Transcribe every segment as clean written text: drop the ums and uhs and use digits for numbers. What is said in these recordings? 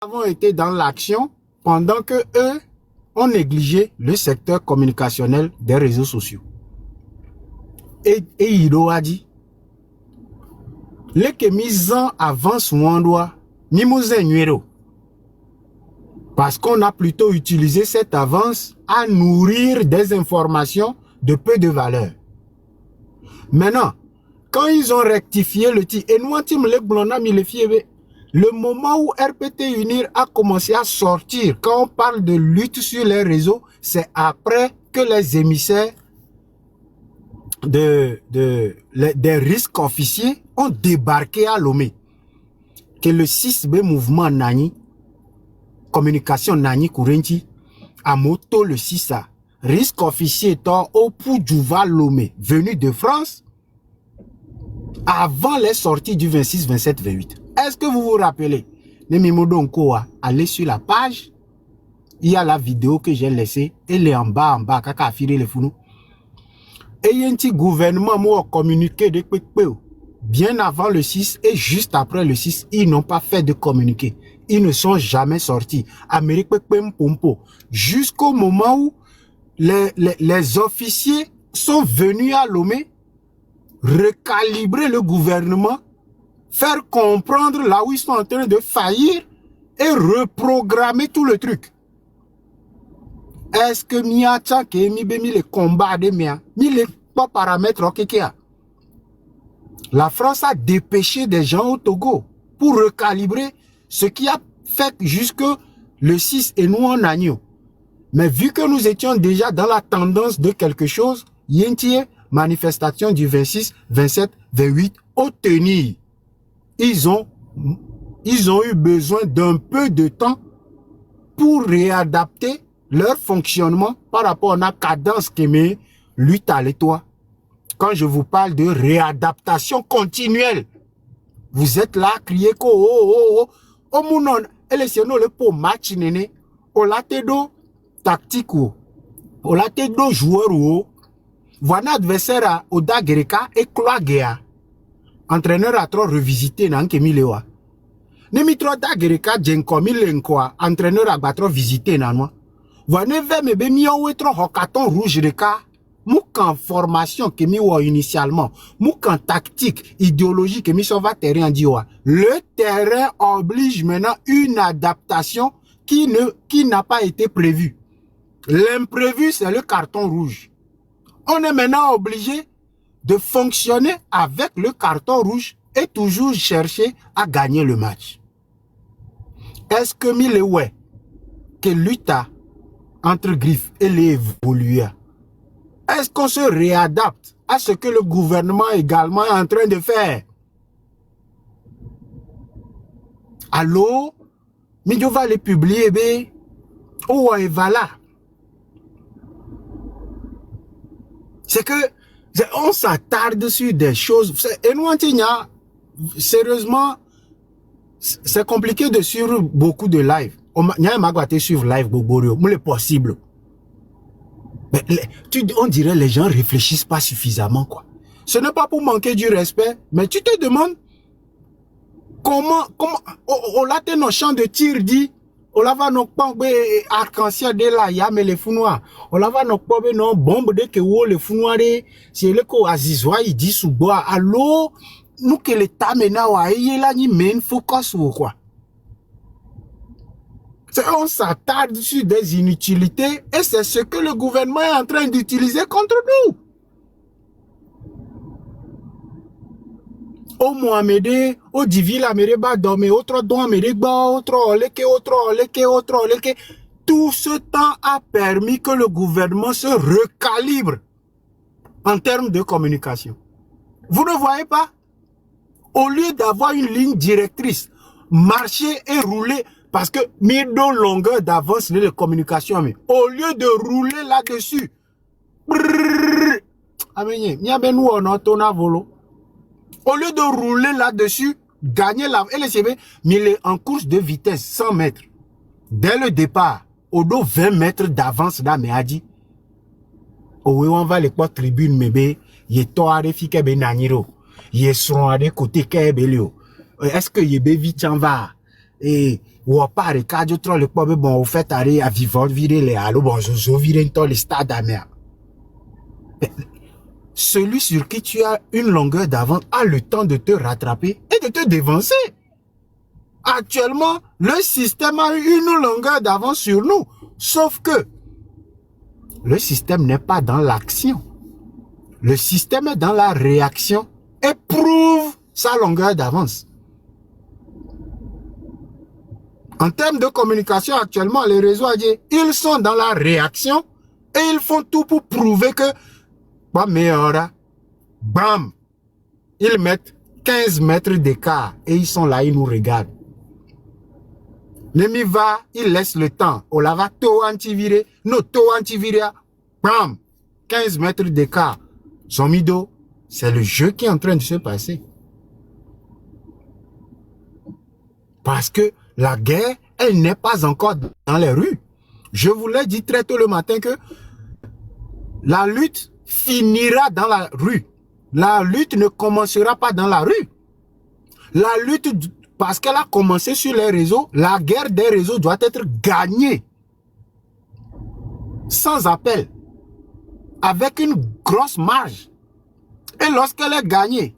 avons été dans l'action pendant que eux ont négligé le secteur communicationnel des réseaux sociaux. Et Ido a dit, les que mis en avance ou en doit, parce qu'on a plutôt utilisé cette avance à nourrir des informations de peu de valeur. Maintenant, quand ils ont rectifié le tir, et nous, le moment où RPT Unir a commencé à sortir, quand on parle de lutte sur les réseaux, c'est après que les émissaires des risques officiers ont débarqué à Lomé. Que le 6B mouvement Nani, communication Nani Kourenti, à moto le 6A, risque officier étant au Poudjouva Lomé, venu de France, avant les sorties du 26, 27, 28. Est-ce que vous vous rappelez? Allez sur la page, il y a la vidéo que j'ai laissée, elle est en bas, kaka affiré les founou. Et il y a un petit gouvernement qui a communiqué de bien avant le 6 et juste après le 6, ils n'ont pas fait de communiqué. Ils ne sont jamais sortis. Amérique Pompo. Jusqu'au moment où les officiers sont venus à Lomé, recalibrer le gouvernement, faire comprendre là où ils sont en train de faillir et reprogrammer tout le truc. Est-ce que Miacha qui mis les combats de Mia, mis les pas paramètres la France a dépêché des gens au Togo pour recalibrer ce qui a fait jusque le 6 et nous en agneau. Mais vu que nous étions déjà dans la tendance de quelque chose, Yentier, manifestation du 26, 27, 28, au tenir. Ils ont eu besoin d'un peu de temps pour réadapter leur fonctionnement par rapport à la cadence qui met lutte à l'étoile. Quand je vous parle de réadaptation continuelle, vous êtes là, criez ko oh mounon, et les siennes le pour match néné, au latte do tactique ou, au latte do joueur ou, voilà adversaire au dagereka et kloagea. Entraîneur a trop revisité nan kemilewa. Nemitro dagereka jenkomi lenkwa, entraîneur a trop visité nan moi. Voilà ve me be mi owe trop hokaton rouge de ka. Moukan formation que mi wa initialement, moukan tactique, idéologie que mi sauva terrain diwa. Le terrain oblige maintenant une adaptation qui n'a pas été prévue. L'imprévu, c'est le carton rouge. On est maintenant obligé de fonctionner avec le carton rouge et toujours chercher à gagner le match. Est-ce que mi le ouais que lutte entre griffes et les évoluer? Est-ce qu'on se réadapte à ce que le gouvernement également est en train de faire? Allô? Midio va les publier, bé? Oh, et voilà. C'est que, on s'attarde sur des choses. Et nous, sérieusement, c'est compliqué de suivre beaucoup de live. On suivre live, Boborio, mais c'est possible. On dirait les gens réfléchissent pas suffisamment, quoi. Ce n'est pas pour manquer du respect, mais tu te demandes comment, on l'a nos champs de tir dit, on l'a va nos pambes arc-en-ciel de la yam et les founoirs, on l'a va nos pambes nos bombes de que les founoirs, c'est le ko azizwa il dit sous bois, allô, nous que l'état maintenant wa y là ni main focus ou quoi. On s'attarde sur des inutilités et c'est ce que le gouvernement est en train d'utiliser contre nous. Au Mohamedé, au Divil Amériba, Domé, autre don Amériba, autre oleke. Tout ce temps a permis que le gouvernement se recalibre en termes de communication. Vous ne voyez pas? Au lieu d'avoir une ligne directrice, marcher et rouler, parce que mis de longueur d'avance de communication, mais au lieu de rouler là-dessus, au lieu de rouler là-dessus, gagner la... Mais il est en course de vitesse 100 mètres. Dès le départ, au dos 20 mètres d'avance là, mais a dit, on va les trois tribunes, mais il est toi fike ben naniro, il est son à des côtés kebelio. Est-ce que il est vite en va? Et ou pas les cadres trop le pauvre bon au fait aller à vivre virer les allo bon je virer dans les stades d'amer. Celui sur qui tu as une longueur d'avance a le temps de te rattraper et de te dévancer. Actuellement, le système a une longueur d'avance sur nous. Sauf que le système n'est pas dans l'action. Le système est dans la réaction et prouve sa longueur d'avance. En termes de communication, actuellement, les réseaux AD, ils sont dans la réaction et ils font tout pour prouver que, bam, ils mettent 15 mètres d'écart et ils sont là, ils nous regardent. L'emi va, il laisse le temps. On la va tout antiviré, no tout antiviré, bam, 15 mètres d'écart. Son mido, c'est le jeu qui est en train de se passer. Parce que la guerre, elle n'est pas encore dans les rues. Je vous l'ai dit très tôt le matin que la lutte finira dans la rue. La lutte ne commencera pas dans la rue. La lutte, parce qu'elle a commencé sur les réseaux, la guerre des réseaux doit être gagnée. Sans appel. Avec une grosse marge. Et lorsqu'elle est gagnée,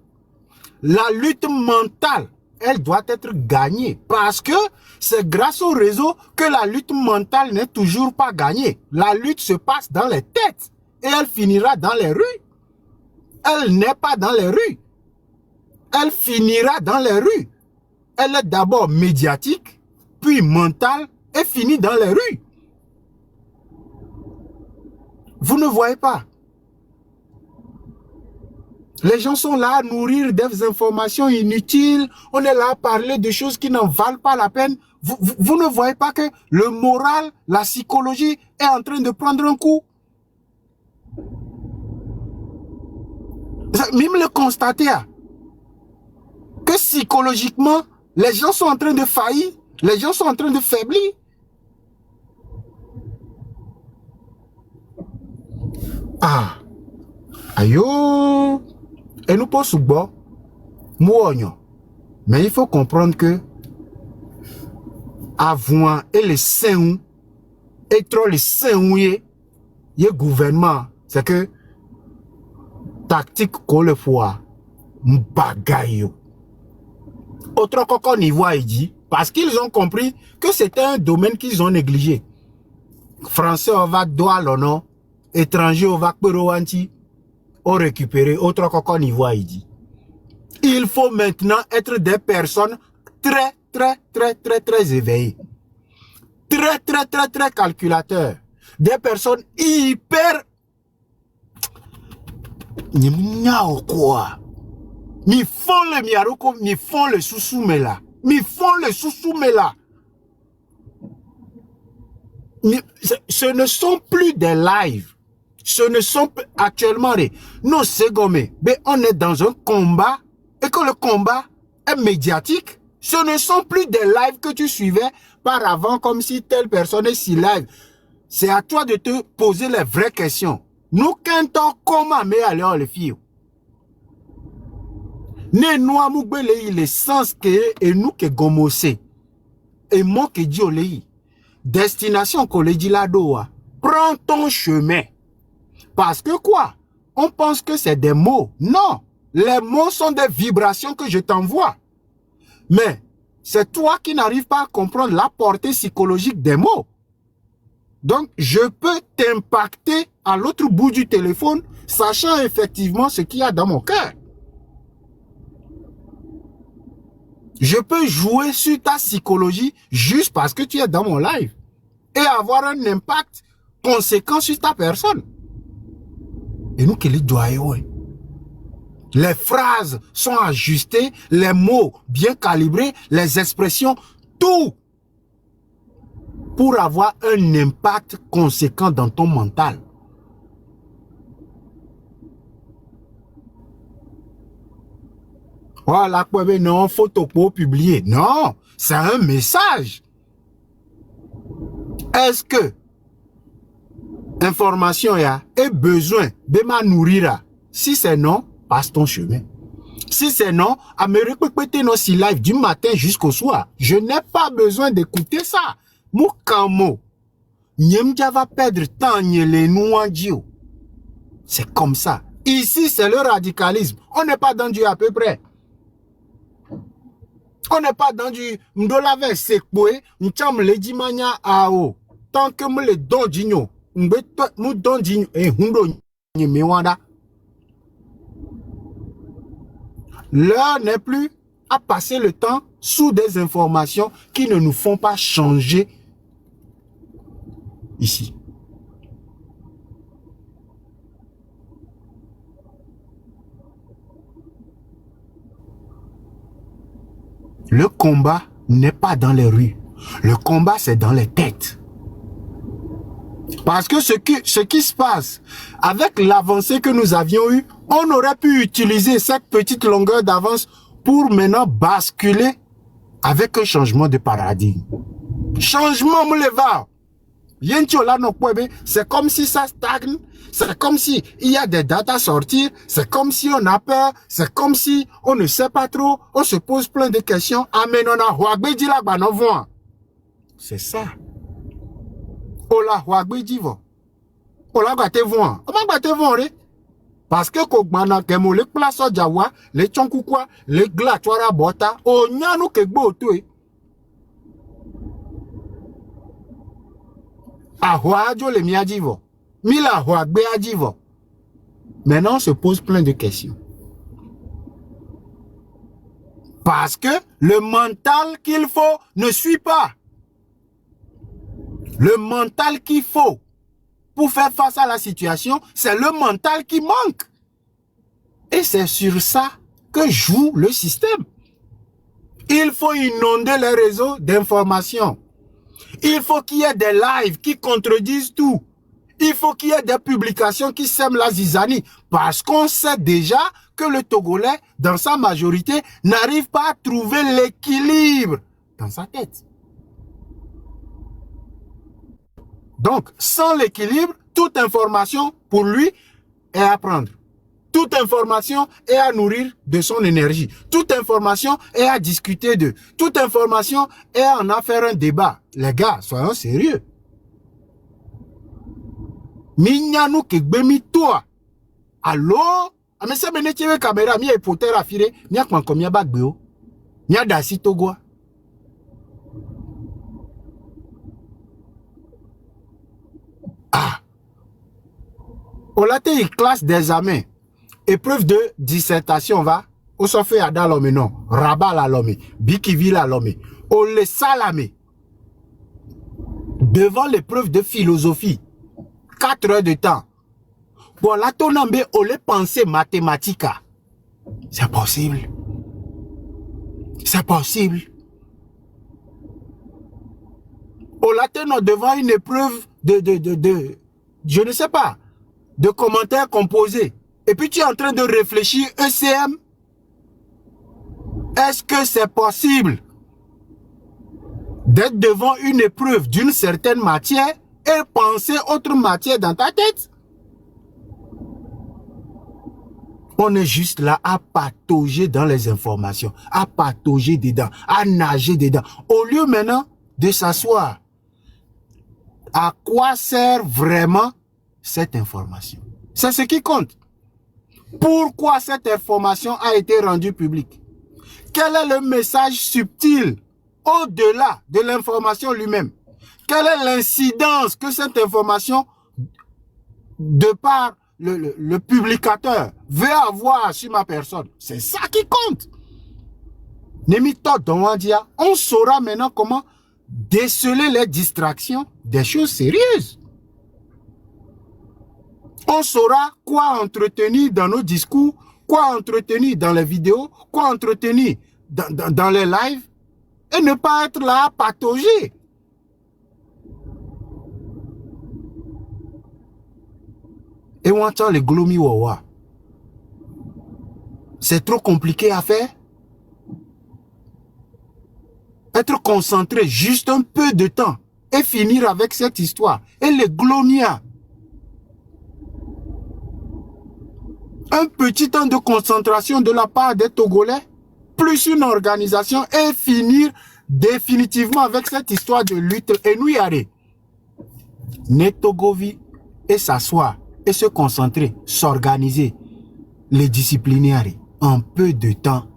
la lutte mentale, elle doit être gagnée. Parce que c'est grâce au réseau que la lutte mentale n'est toujours pas gagnée. La lutte se passe dans les têtes et elle finira dans les rues. Elle n'est pas dans les rues. Elle finira dans les rues. Elle est d'abord médiatique, puis mentale et finit dans les rues. Vous ne voyez pas. Les gens sont là à nourrir des informations inutiles. On est là à parler de choses qui n'en valent pas la peine. Vous ne voyez pas que le moral, la psychologie est en train de prendre un coup. Même le constater que psychologiquement, les gens sont en train de faillir. Les gens sont en train de faiblir. Ah. Ayo. Et nous pensons bon. Mais il faut comprendre que avant et les saints et trop les saints le gouvernement c'est que tactique qu'on le fois bagaille. Autre qu'on y voit, il dit, parce qu'ils ont compris que c'était un domaine qu'ils ont négligé. Français, on va droit l'honneur, étranger, on va perouanti, on récupérer. Autre qu'on y voit, il dit. Il faut maintenant être des personnes très éveillées. Très calculateurs. Des personnes hyper... quoi. Mi font le miaroko, mi font le sousoumela. Mi font le sousoumela. Ce ne sont plus des lives. Ce ne sont actuellement des... Non, c'est gommé. Mais on est dans un combat et que le combat est médiatique. Ce ne sont plus des lives que tu suivais par avant comme si telle personne est si live. C'est à toi de te poser les vraies questions. Nous, quand on comment mais alors les filles. Ne nous amoubele le sens que et nous que gomosé. Et moi que dit olei. Destination qu'on le dit là doa. Prends ton chemin. Parce que quoi? On pense que c'est des mots. Non. Les mots sont des vibrations que je t'envoie. Mais c'est toi qui n'arrives pas à comprendre la portée psychologique des mots. Donc, je peux t'impacter à l'autre bout du téléphone, sachant effectivement ce qu'il y a dans mon cœur. Je peux jouer sur ta psychologie juste parce que tu es dans mon live et avoir un impact conséquent sur ta personne. Et nous, qui les doyons, les phrases sont ajustées, les mots bien calibrés, les expressions, tout pour avoir un impact conséquent dans ton mental. Voilà, non, photo pour publier. Non, c'est un message. Est-ce que information y a et besoin de ma nourrir? Si c'est non, passe ton chemin. Si c'est non, à me répéter nos si live du matin jusqu'au soir. Je n'ai pas besoin d'écouter ça. Moukamo. Nyemdia va perdre temps les nouandio. C'est comme ça. Ici, c'est le radicalisme. On n'est pas dans du à peu près. On n'est pas dans du m'dolave sekwe, m'cham le dimanya ao. Tant que me le don digno, m'be don digno et hundo nyemewanda. L'heure n'est plus à passer le temps sous des informations qui ne nous font pas changer ici. Le combat n'est pas dans les rues. Le combat, c'est dans les têtes. Parce que ce qui se passe, avec l'avancée que nous avions eue, on aurait pu utiliser cette petite longueur d'avance pour maintenant basculer avec un changement de paradigme. Changement, c'est comme si ça stagne, c'est comme si il y a des dates à sortir, c'est comme si on a peur, c'est comme si on ne sait pas trop, on se pose plein de questions. C'est ça. Ola Huagbe divo. Ola gate voan. Oma gate voan, parce que Kogbana kemo le place jawa, le chonkukwa, le glatuara bota, o nyanu kegbo otwe. Ahuajo le miadivo. Mila Huagbe adivo. Maintenant, on se pose plein de questions. Parce que le mental qu'il faut ne suit pas. Le mental qu'il faut pour faire face à la situation, c'est le mental qui manque. Et c'est sur ça que joue le système. Il faut inonder les réseaux d'information. Il faut qu'il y ait des lives qui contredisent tout. Il faut qu'il y ait des publications qui sèment la zizanie. Parce qu'on sait déjà que le Togolais, dans sa majorité, n'arrive pas à trouver l'équilibre dans sa tête. Donc, sans l'équilibre, toute information, pour lui, est à prendre. Toute information est à nourrir de son énergie. Toute information est à discuter de. Toute information est à en faire un débat. Les gars, soyons sérieux. Minyanu kegbemi toi. Allô? Mais ça me tient caméra, mi hypothèse affirée, mi a combien bagbeo? Mi a dasi togoa. Ah. On l'a été classe d'examen. Épreuve de dissertation, va. On s'en fait à l'homme, non. Rabat la l'homme. Bikivi la l'homme. On le salame. Devant l'épreuve de philosophie. 4 heures de temps. Bon, là, ton ambé, on le pensée mathématique. C'est possible. C'est possible. On l'a tenu devant une épreuve je ne sais pas, de commentaires composés. Et puis tu es en train de réfléchir, ECM. Est-ce que c'est possible d'être devant une épreuve d'une certaine matière et penser autre matière dans ta tête? On est juste là à patauger dans les informations, à patauger dedans, à nager dedans. Au lieu maintenant de s'asseoir, à quoi sert vraiment cette information? C'est ce qui compte. Pourquoi cette information a été rendue publique? Quel est le message subtil au-delà de l'information lui-même? Quelle est l'incidence que cette information, de par le publicateur, veut avoir sur ma personne? C'est ça qui compte. On saura maintenant comment déceler les distractions des choses sérieuses. On saura quoi entretenir dans nos discours, quoi entretenir dans les vidéos, quoi entretenir dans les lives, et ne pas être là à patauger. Et on entend les glomi wawa. C'est trop compliqué à faire. Être concentré juste un peu de temps et finir avec cette histoire. Et les glomia. Un petit temps de concentration de la part des Togolais, plus une organisation et finir définitivement avec cette histoire de lutte. Et nous y aller. Netogovi et s'asseoir et se concentrer, s'organiser, les disciplinaires. En peu de temps,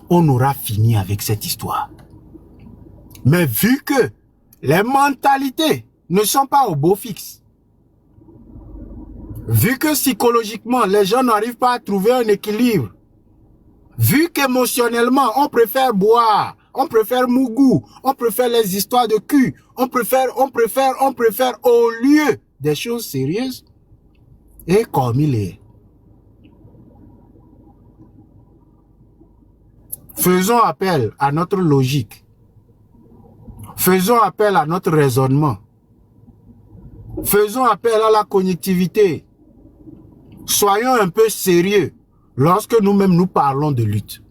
on aura fini avec cette histoire. Mais vu que les mentalités ne sont pas au beau fixe, vu que psychologiquement, les gens n'arrivent pas à trouver un équilibre, vu qu'émotionnellement, on préfère boire, on préfère mougou, on préfère les histoires de cul, on préfère au lieu des choses sérieuses, et comme il est. Faisons appel à notre logique. Faisons appel à notre raisonnement. Faisons appel à la connectivité. Soyons un peu sérieux lorsque nous-mêmes nous parlons de lutte.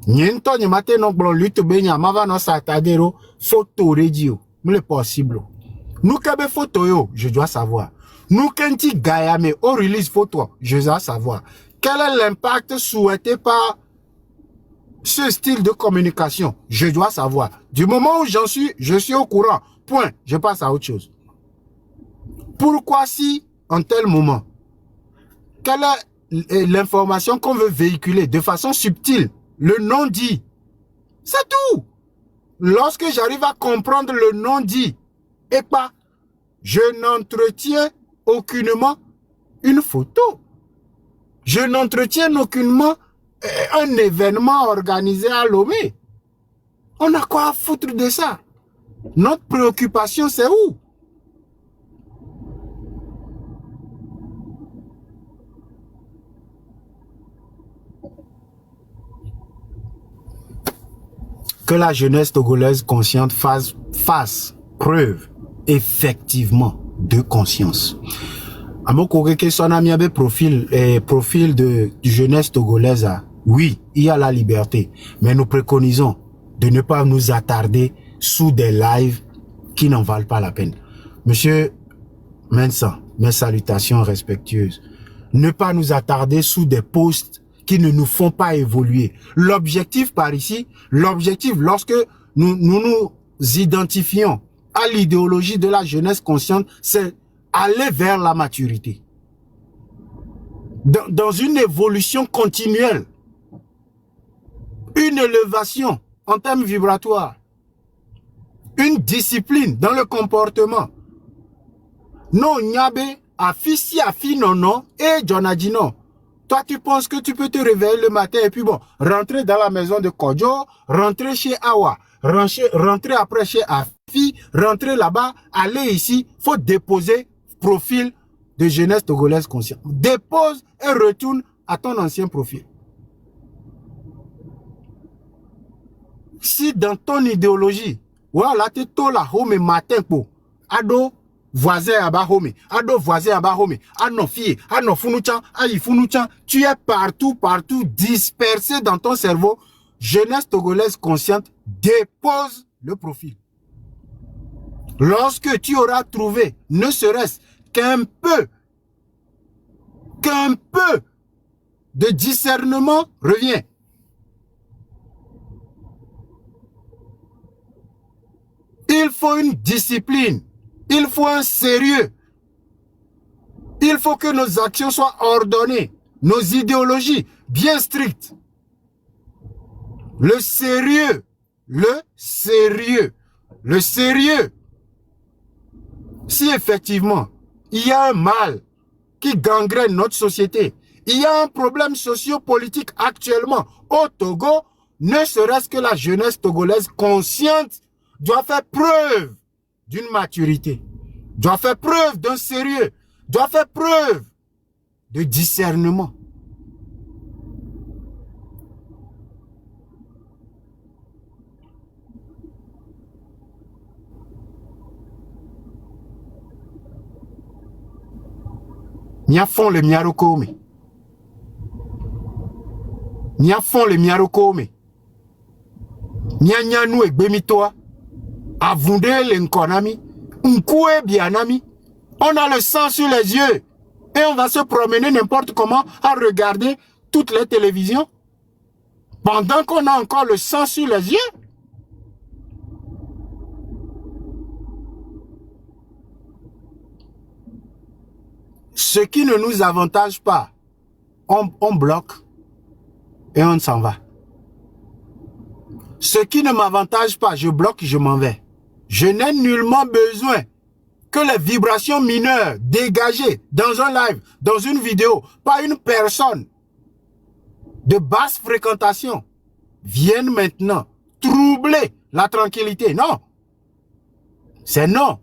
Niento ni mate non blon lutte benya mava no satadero photo radio. Mais possible. Nous kebe photo yo, je dois savoir. Nous kenti gayame au release photo, je dois savoir. Quel est l'impact souhaité par ce style de communication? Je dois savoir. Du moment où j'en suis, je suis au courant. Point. Je passe à autre chose. Pourquoi si, en tel moment, quelle est l'information qu'on veut véhiculer de façon subtile? Le non-dit. C'est tout. Lorsque j'arrive à comprendre le non-dit, et pas, je n'entretiens aucunement une photo. Je n'entretiens aucunement un événement organisé à Lomé. On a quoi à foutre de ça? Notre préoccupation, c'est où? Que la jeunesse togolaise consciente fasse preuve effectivement de conscience. Amokogeke Sonamiabe profil de jeunesse togolaise. Oui, il y a la liberté, mais nous préconisons de ne pas nous attarder sous des lives qui n'en valent pas la peine. Monsieur Mensa, mes salutations respectueuses. Ne pas nous attarder sous des posts qui ne nous font pas évoluer. L'objectif par ici, l'objectif lorsque nous identifions à l'idéologie de la jeunesse consciente, c'est aller vers la maturité. Dans une évolution continuelle. Une élévation en termes vibratoires. Une discipline dans le comportement. Non, nyabe, afisi afi non non, et Jonadino. Toi, tu penses que tu peux te réveiller le matin et puis bon, rentrer dans la maison de Kodjo, rentrer chez Awa, rentrer après chez Afi, rentrer là-bas, aller ici, faut déposer profil de jeunesse togolaise consciente. Dépose et retourne à ton ancien profil. Si dans ton idéologie, voilà, tu es là, home matin pour ado voisin aba home, ado voisin aba home, ano fille, ano funuchan, ayi funuchan, tu es partout, dispersé dans ton cerveau. Jeunesse togolaise consciente, dépose le profil. Lorsque tu auras trouvé, ne serait-ce qu'un peu de discernement, reviens. Il faut une discipline. Il faut un sérieux. Il faut que nos actions soient ordonnées. Nos idéologies bien strictes. Le sérieux. Le sérieux. Le sérieux. Si effectivement, il y a un mal qui gangrène notre société, il y a un problème socio-politique actuellement au Togo, ne serait-ce que la jeunesse togolaise consciente doit faire preuve d'une maturité, doit faire preuve d'un sérieux, doit faire preuve de discernement. Nya font le miarokome. Nya font le miarokome. Nya nya nou e gbemitoa. Avunde le nkonami. Nkoué bianami. On a le sang sur les yeux. Et on va se promener n'importe comment à regarder toutes les télévisions pendant qu'on a encore le sang sur les yeux. Ce qui ne nous avantage pas, on bloque et on s'en va. Ce qui ne m'avantage pas, je bloque, je m'en vais. Je n'ai nullement besoin que les vibrations mineures dégagées dans un live, dans une vidéo, par une personne de basse fréquentation, viennent maintenant troubler la tranquillité. Non. C'est non.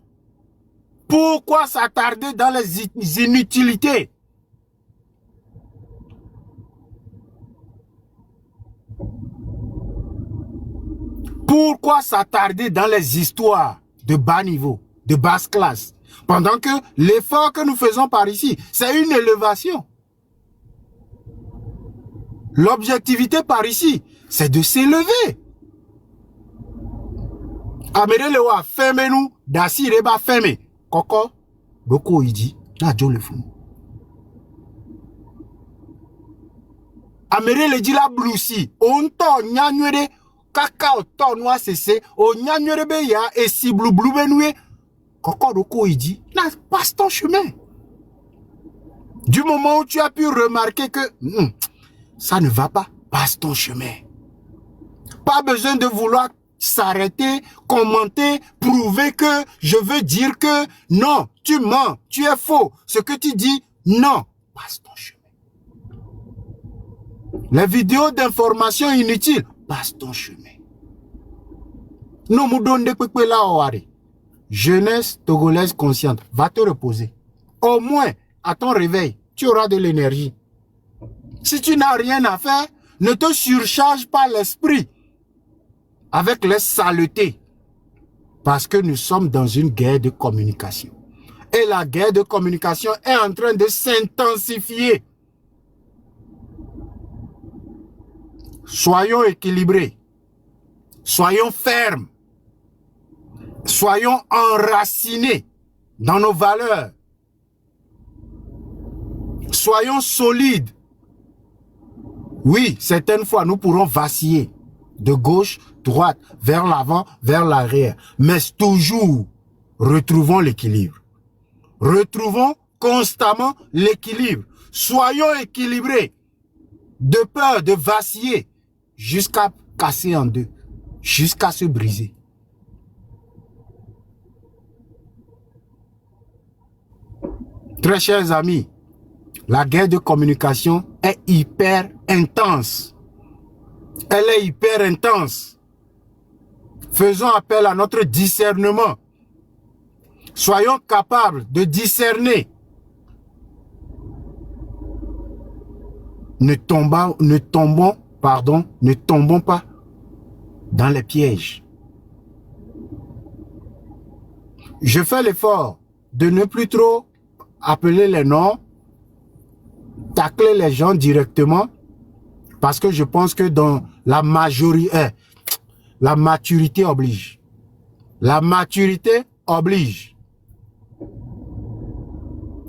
Pourquoi s'attarder dans les inutilités? Pourquoi s'attarder dans les histoires de bas niveau, de basse classe, pendant que l'effort que nous faisons par ici, c'est une élévation. L'objectivité par ici, c'est de s'élever. Amerelewa, fermez-nous, d'assis, reba, fermez. Koko, Boko, il dit, là, Dieu le fou. Amerele dit la bloussi, on t'en nyanywere, kaka, on noa cessé, on nyanywere be ya, et si blou blou benoué. Koko, Boko, il dit, là, passe ton chemin. Du moment où tu as pu remarquer que ça ne va pas, passe ton chemin. Pas besoin de vouloir s'arrêter, commenter, prouver que je veux dire que non, tu mens, tu es faux. Ce que tu dis, non, passe ton chemin. Les vidéos d'information inutiles, passe ton chemin. Non, moudon de kwekwe la ouari. Jeunesse togolaise consciente, va te reposer. Au moins, à ton réveil, tu auras de l'énergie. Si tu n'as rien à faire, ne te surcharge pas l'esprit avec les saletés. Parce que nous sommes dans une guerre de communication. Et la guerre de communication est en train de s'intensifier. Soyons équilibrés. Soyons fermes. Soyons enracinés dans nos valeurs. Soyons solides. Oui, certaines fois, nous pourrons vaciller de gauche, droite, vers l'avant, vers l'arrière. Mais toujours, retrouvons l'équilibre. Retrouvons constamment l'équilibre. Soyons équilibrés. De peur de vaciller jusqu'à casser en deux, jusqu'à se briser. Très chers amis, la guerre de communication est hyper intense. Elle est hyper intense. Faisons appel à notre discernement. Soyons capables de discerner. Ne tombons pas dans les pièges. Je fais l'effort de ne plus trop appeler les noms, tacler les gens directement, parce que je pense que dans la majorité, la maturité oblige. La maturité oblige.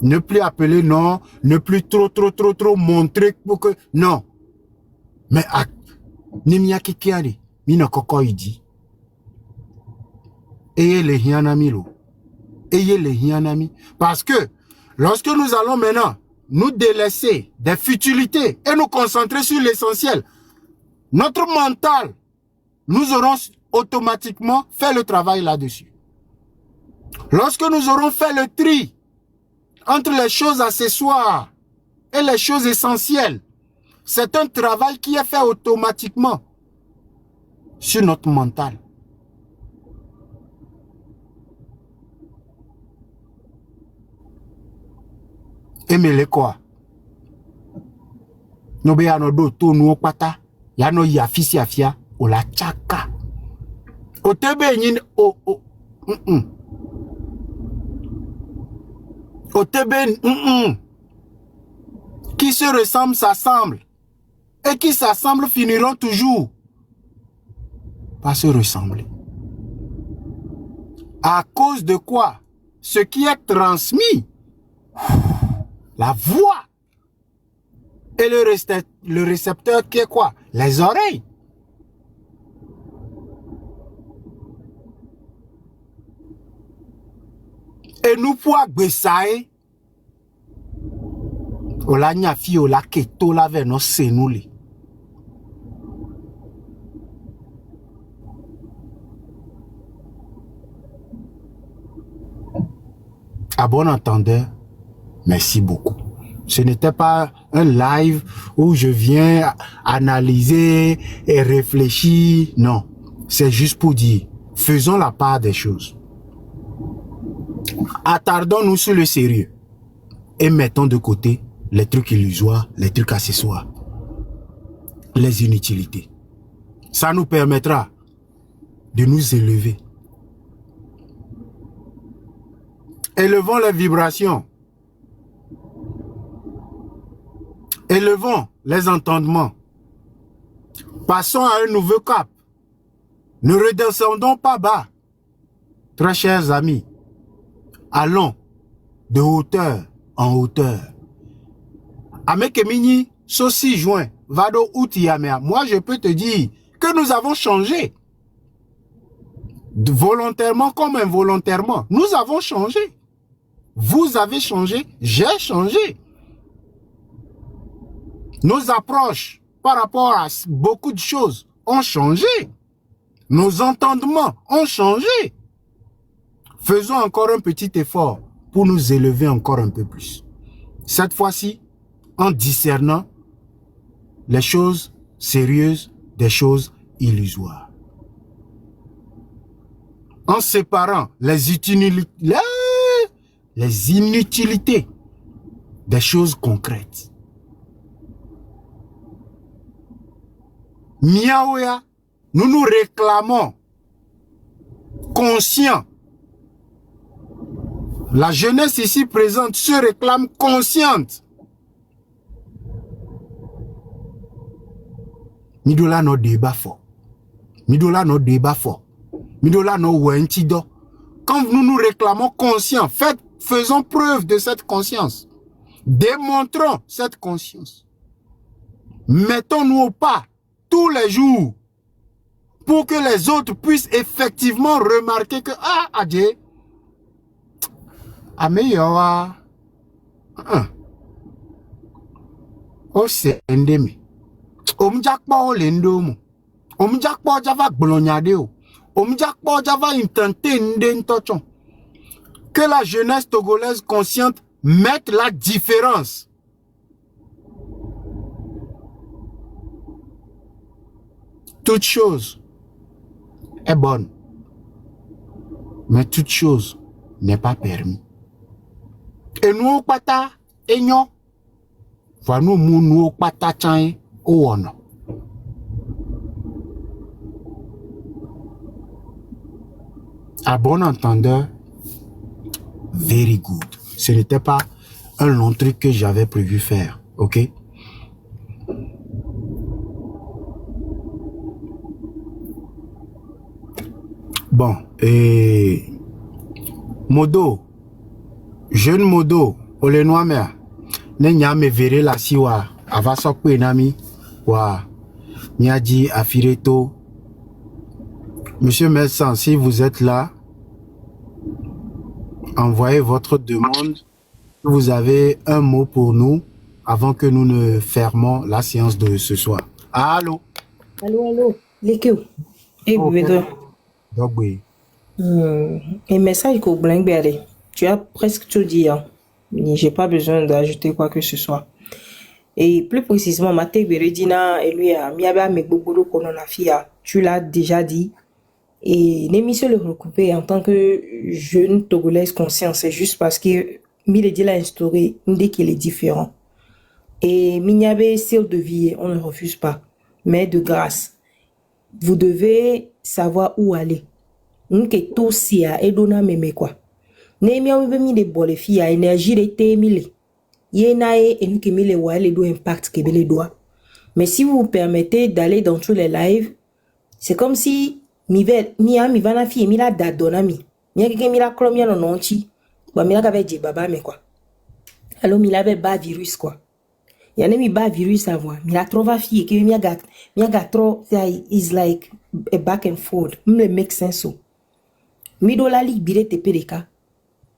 Ne plus appeler non, ne plus trop montrer pour que non. Mais Nimia Kikiani, Mina Koko dit. Ayez les hianami lo. Ayez les hianami. Parce que lorsque nous allons maintenant nous délaisser des futilités et nous concentrer sur l'essentiel, notre mental, nous aurons automatiquement fait le travail là-dessus. Lorsque nous aurons fait le tri entre les choses accessoires et les choses essentielles, c'est un travail qui est fait automatiquement sur notre mental. Aimez-les quoi? Nous béano do to nous pata, ya no ya fisi afia, o la chaka. O tebe yin o o tebe qui se ressemblent s'assemblent et qui s'assemblent finiront toujours par se ressembler. À cause de quoi? Ce qui est transmis la voix. Et le récepteur qui est quoi? Les oreilles. Et nous pouvons besailler. Ola nyafi ola keto la ve no senouli. À bon entendeur, merci beaucoup. Ce n'était pas un live où je viens analyser et réfléchir. Non, c'est juste pour dire, faisons la part des choses. Attardons-nous sur le sérieux et mettons de côté les trucs illusoires, les trucs accessoires, les inutilités. Ça nous permettra de nous élever. Élevons les vibrations. Élevons les entendements. Passons à un nouveau cap. Ne redescendons pas bas. Très chers amis, allons de hauteur en hauteur. Amekemini, so 6 juin, Vado Outiyamea. Moi, je peux te dire que nous avons changé. Volontairement comme involontairement. Nous avons changé. Vous avez changé, j'ai changé. Nos approches par rapport à beaucoup de choses ont changé. Nos entendements ont changé. Faisons encore un petit effort pour nous élever encore un peu plus. Cette fois-ci, en discernant les choses sérieuses des choses illusoires. En séparant les inutilités des choses concrètes. Miaoya, nous nous réclamons conscients. La jeunesse ici présente se réclame consciente. Midola no débat fort. Midola no débat fort. Midola no wentido. Quand nous nous réclamons conscients, faisons preuve de cette conscience. Démontrons cette conscience. Mettons-nous au pas tous les jours pour que les autres puissent effectivement remarquer que Adje Ameyoa c'est endémique. Omjakpo lendomo. Omjakpo java glonyadeo. Omjakpo java intenté ndentochon. Que la jeunesse togolaise consciente mette la différence. Toute chose est bonne. Mais toute chose n'est pas permis. Et nous, pata, et nous, nous, pata, chan, ou on. À bon entendeur, very good. Ce n'était pas un long truc que j'avais prévu faire, ok? Bon, et Modo, jeune Modo, Olenoamea, Nenya me verre la siwa, avasokwe nami, wa, Niadi Afireto. Monsieur Messan, si vous êtes là, envoyez votre demande. Vous avez un mot pour nous avant que nous ne fermons la séance de ce soir. Allô? Allô, Lekeu. Et Bédo. Oui. Et message que Blankberry, tu as presque tout dit. Hein. J'ai pas besoin d'ajouter quoi que ce soit. Et plus précisément, Maté Beredina et lui, Miaba Mekbobodo Kononafia, tu l'as déjà dit. Et l'émission le recouper en tant que jeune togolaise consciente, c'est juste parce que Milady l'a instauré, dès qu'il est différent. Et Minyabe, style de vie, on ne refuse pas. Mais de grâce, vous devez savoir où aller. N'ke tout si a edona meme quoi. Nemia wibe mi de bole fi a énergie de te mille. Yenae et n'ke mille wa le do impact que bele doit. Mais si vous vous permettez d'aller dans tous les lives, c'est comme si mi vana fi mi la dadona mi. Mi a que mi la klomia no nonchi. Ba mi la kave je baba me quoi. Alors, il avait bas virus, quoi. Il y a un bas virus à voir. Il a trouvé une fille qui a trop, is like a back and forth. Me make sense. Midola li bire te pereka.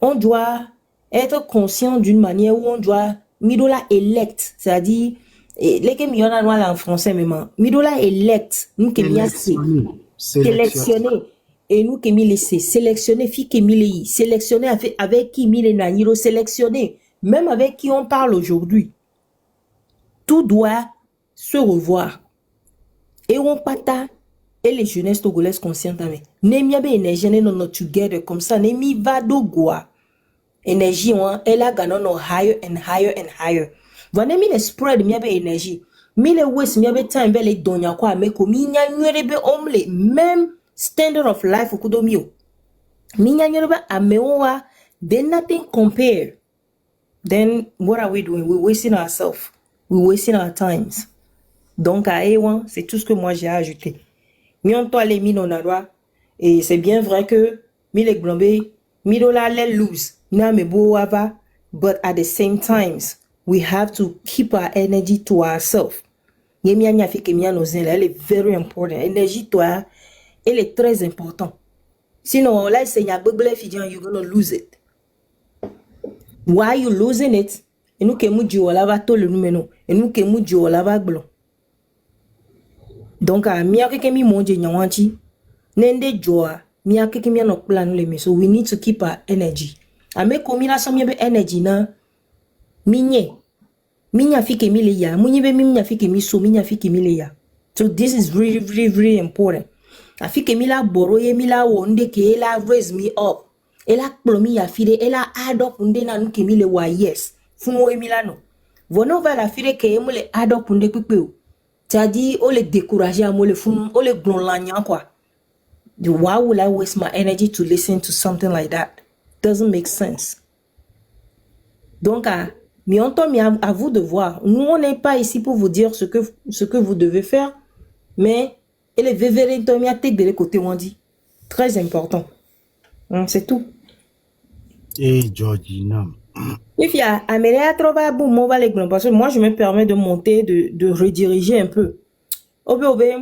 On doit être conscient d'une manière où on doit midola elect, c'est-à-dire les que mi yona noir en français même. Midola elect, nous que mi sélectionner et nous que mi laisser sélectionner fi que mi lei sélectionner avec qui mi le naniro sélectionner même avec qui on parle aujourd'hui. Tout doit se revoir. Et on pata et les jeunesses togolaises conscientes avec. Nemi be énergie ne no together comme ça nemi va do goa. Énergie on elle a gagné no higher and higher and higher. Voilà mi le spread mi be énergie. Mi le waste mi be time be le donya kwa me ko mi nya nwere be omle même standard of life okudo mi o. Mi nya nwere be amewa then nothing compare. Then what are we doing? We're wasting ourselves. We're wasting our times. Donc à Ewan, c'est tout ce que moi j'ai à ajouter. Mi on toile mi non adwa et c'est bien vrai que mi le glombe mi do la le lose na me bo ava, but at the same times we have to keep our energy to ourselves. Yemi anya fi ke mi anozen elle est very important. Énergie toi elle est très important. Sinon là c'est nya gbegle fidian you gonna lose it. Why you losing it? Et nous que mu jiwo la va to le numeno et nous que mu jiwo la va gblon. Donc mi akeke mi monje nyawanchi nende joa mi akeke mi no plan le me, so we need to keep our energy. Ame komina so mi be energy na minya fike mi le ya munyi be minya fike mi so minya fike mi le ya. So this is really really really important. Afike mi la boro ye mi la wonde ke la raise me up. Ela plomi ya fide ela add up unde na nuke mi le wa yes. Fumo e mi la no. Vono va la fide ke mo le add up unde pepe o. C'est-à-dire, on les décourager à moi, on les glonlagnan quoi. Why would I waste my energy to listen to something like that? Doesn't make sense. Donc, mais à vous de voir. Nous, on n'est pas ici pour vous dire ce que vous devez faire, mais les vévérés, de côté, on dit. Très important. C'est tout. Et Georgina. If y a Amélia trouva bon mot les grands parce que moi je me permets de monter de rediriger un peu. Obé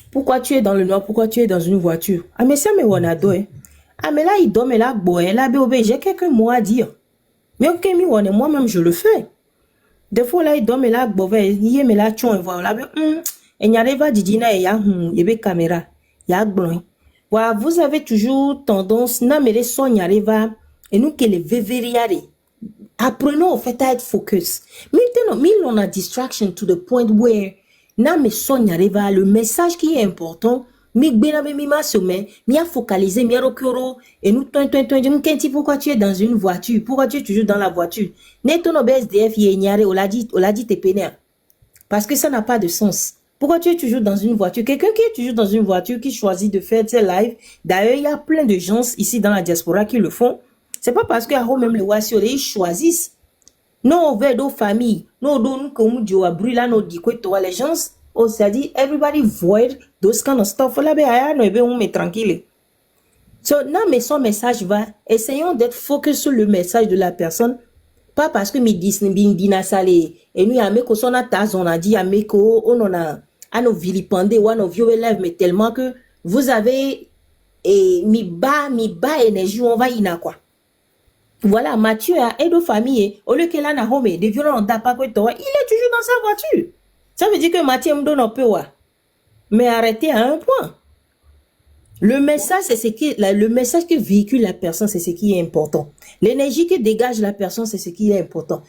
pourquoi tu es dans le noir, pourquoi tu es dans une voiture? Ah mais ça me wanado ah mais là il dort mais là boy là obé j'ai quelques mots à dire. Mais OK mi wane moi-même je le fais. Des fois là il dort mais là boy il me là chon voilà et n'y arrive pas didina et ya yebe caméra ya blon. Wa vous avez toujours tendance na me les son y arrive et nous que les vévériare. Apprenons au fait à être focus. Maintenant, on a distraction to the point where na me son y arrive le message qui est important. Mi benabe mi ma sommet, mi a focalisé, mi a rokoro et nous pourquoi tu es dans une voiture, pourquoi tu es toujours dans la voiture. Neton SDF yéniare on l'a dit t'es pénère. Parce que ça n'a pas de sens. Pourquoi tu es toujours dans une voiture? Quelqu'un qui est toujours dans une voiture qui choisit de faire ses lives. D'ailleurs, il y a plein de gens ici dans la diaspora qui le font. C'est pas parce que même les Wassio, ils choisissent. Non, on veut nos familles. Non, nous, comme Dieu a brûlé là, nous dit quoi, toi, les gens, on s'est dit, everybody void those kind of stuff. Là, ben, on met tranquille. So, non, mais son message va, essayons d'être focus sur le message de la personne. Pas parce que mi disent, bindina salé. Et nous, ameko, son atas, on a dit, ameko, on a, à nos vilipendés, ou à nos vieux élèves, mais tellement que vous avez, mi bas énergie, on va y na quoi. Voilà, Mathieu a aide aux familles. Au lieu qu'il a na home, des violents n'a pas quoi toi, il est toujours dans sa voiture. Ça veut dire que Mathieu me donne un peu, ouais. Mais arrêtez à un point. Le message, c'est le message que véhicule la personne, c'est ce qui est important. L'énergie que dégage la personne, c'est ce qui est important.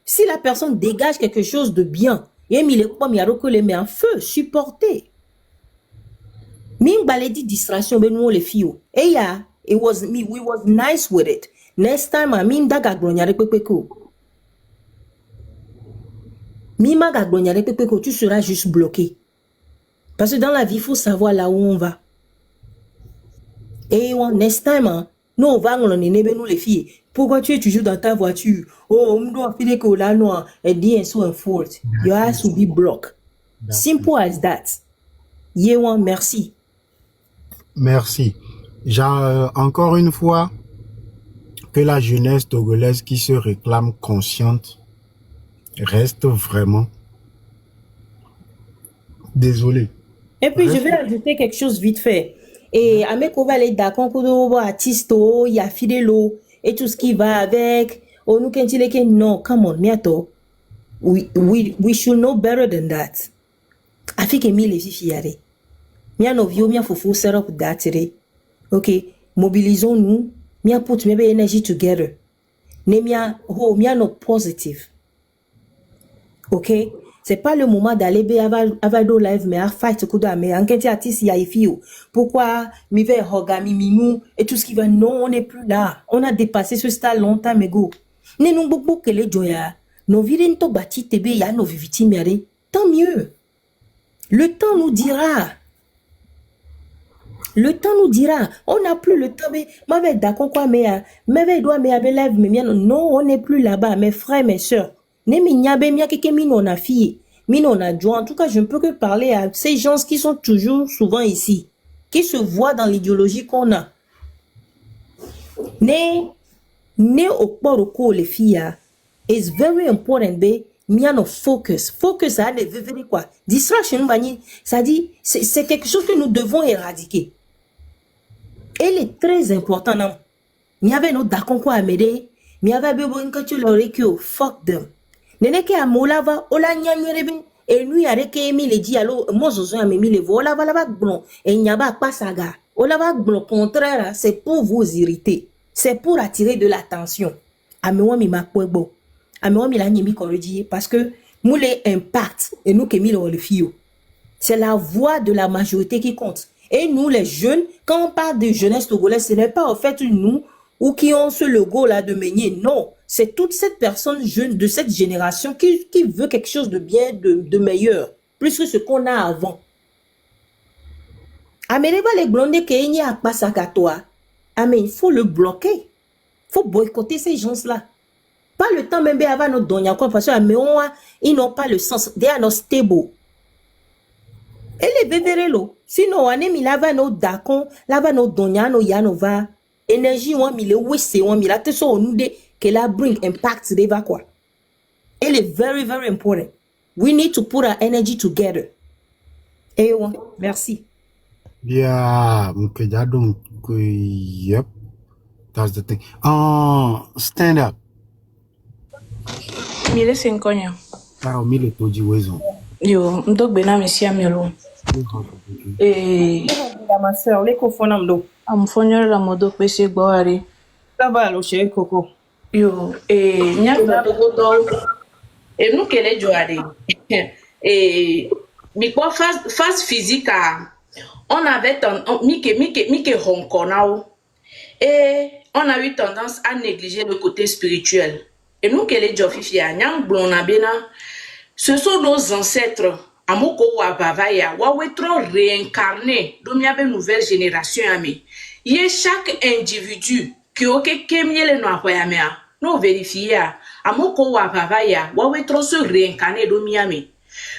Si la personne dégage quelque chose de bien, et mi le comme il le met en feu, supporter. Ming baledi distraction, ben nous les filles. Et ya. We was nice with it. Next time, I mean, daga glonyare pepeko. Mima ga glonyare pepeko, tu seras juste bloqué. Parce que dans la vie, il faut savoir là où on va. Et next time, nous, on va nous les filles. Pourquoi tu es toujours dans ta voiture? Oh, on doit filer que là, non, et dire so and forth. You have to be blocked. Simple as that. Yewan, merci. Merci. Encore une fois, que la jeunesse togolaise qui se réclame consciente reste vraiment désolé. Et puis, je vais ajouter quelque chose vite fait. Et avec Ovale d'accord, artiste, il y a Fidelo, et tout ce qui va avec. Oh, nous, quand il est non, come on, miato. We should know better than that. Afike mi les filles, mia no vio, mia fufu set up that today. Okay, mobilisons-nous, mia put maybe energy together. Ne mia ho, mia no positive. Okay, c'est pas le moment d'aller avado live mais à fight kuda mais en quête artiste ya ifio. Pourquoi mi ve hoga mi mimou et tout ce qui va non, on n'est plus là. On a dépassé ce stade longtemps ago. Ne nous beaucoup que les joya. Nos virin to bati tebe ya no viviti miare. Tant mieux. Le temps nous dira. Le temps nous dira. On n'a plus le temps. Mais m'avait d'accord quoi mais doit mais avec live mais non, on n'est plus là-bas mes frères mes sœurs. Ne minyabe mia keke mino na fille. Mino na joie. En tout cas, je ne peux que parler à ces gens qui sont toujours souvent ici, qui se voient dans l'idéologie qu'on a. Ne okporoko les filles. It's very important, be. Mia no focus. Focus, ça a des quoi. Distraction, ça dit, c'est quelque chose que nous devons éradiquer. Elle est très importante, non? Mia avait no d'accord quoi à m'aider. Mia avait besoin que tu leur écoutes. Fuck them. Nene ke amolava ola nyanyerebe et lui areke emi le di alo mozozo amemi le vo ola va blon et nyaba pasaga ola va blon contraire c'est pour vous irriter, c'est pour attirer de l'attention. Amewa mi makwebo amewa mi la nyemi koriji parce que moule impact et nous kemi le fio. C'est la voix de la majorité qui compte. Et nous les jeunes, quand on parle de jeunesse togolaise, ce n'est pas en fait nous ou qui ont ce logo là de Meunier, non. C'est toute cette personne jeune de cette génération qui veut quelque chose de bien, de meilleur, plus que ce qu'on a avant. Amereba les blondés qui n'y a pas ça qu'à toi. Mais il faut le bloquer. Il faut boycotter ces gens-là. Pas le temps même avant nos dons, parce que ils n'ont pas le sens. They are not stable. Et les bébés là, sinon on est mis là-bas nos dacons, là-bas nos donia, nos yanova, énergie on mis le wisse, on mis la tête sur nous de que la bring impact de va quoi. Elle est very very important. We need to put our energy together. Et ouais, merci. Yeah, yep, that's the thing. Stand up. Mille cinquante. Ah, mille toji wezo. Yo, m'dok bena mesia mielo. Ma soeur, les cofonam do. Am fonyo la modo pese gboari. Ça va lo chez Coco. Yo, nyaka dogo do. Nou kele joari. Mi kwa phase physique on avait mike honkonao. Et on a eu tendance à négliger le côté spirituel. Et nous kele jofifia nyang blona bena. Ce sont nos ancêtres. Amoko wa bavaya wa wetro réincarné do miabe nouvelle génération ami. Yé chaque individu qui oke kemiele no apoyamea no vérifier amoko wa bavaya wa wetro se réincarner do miami.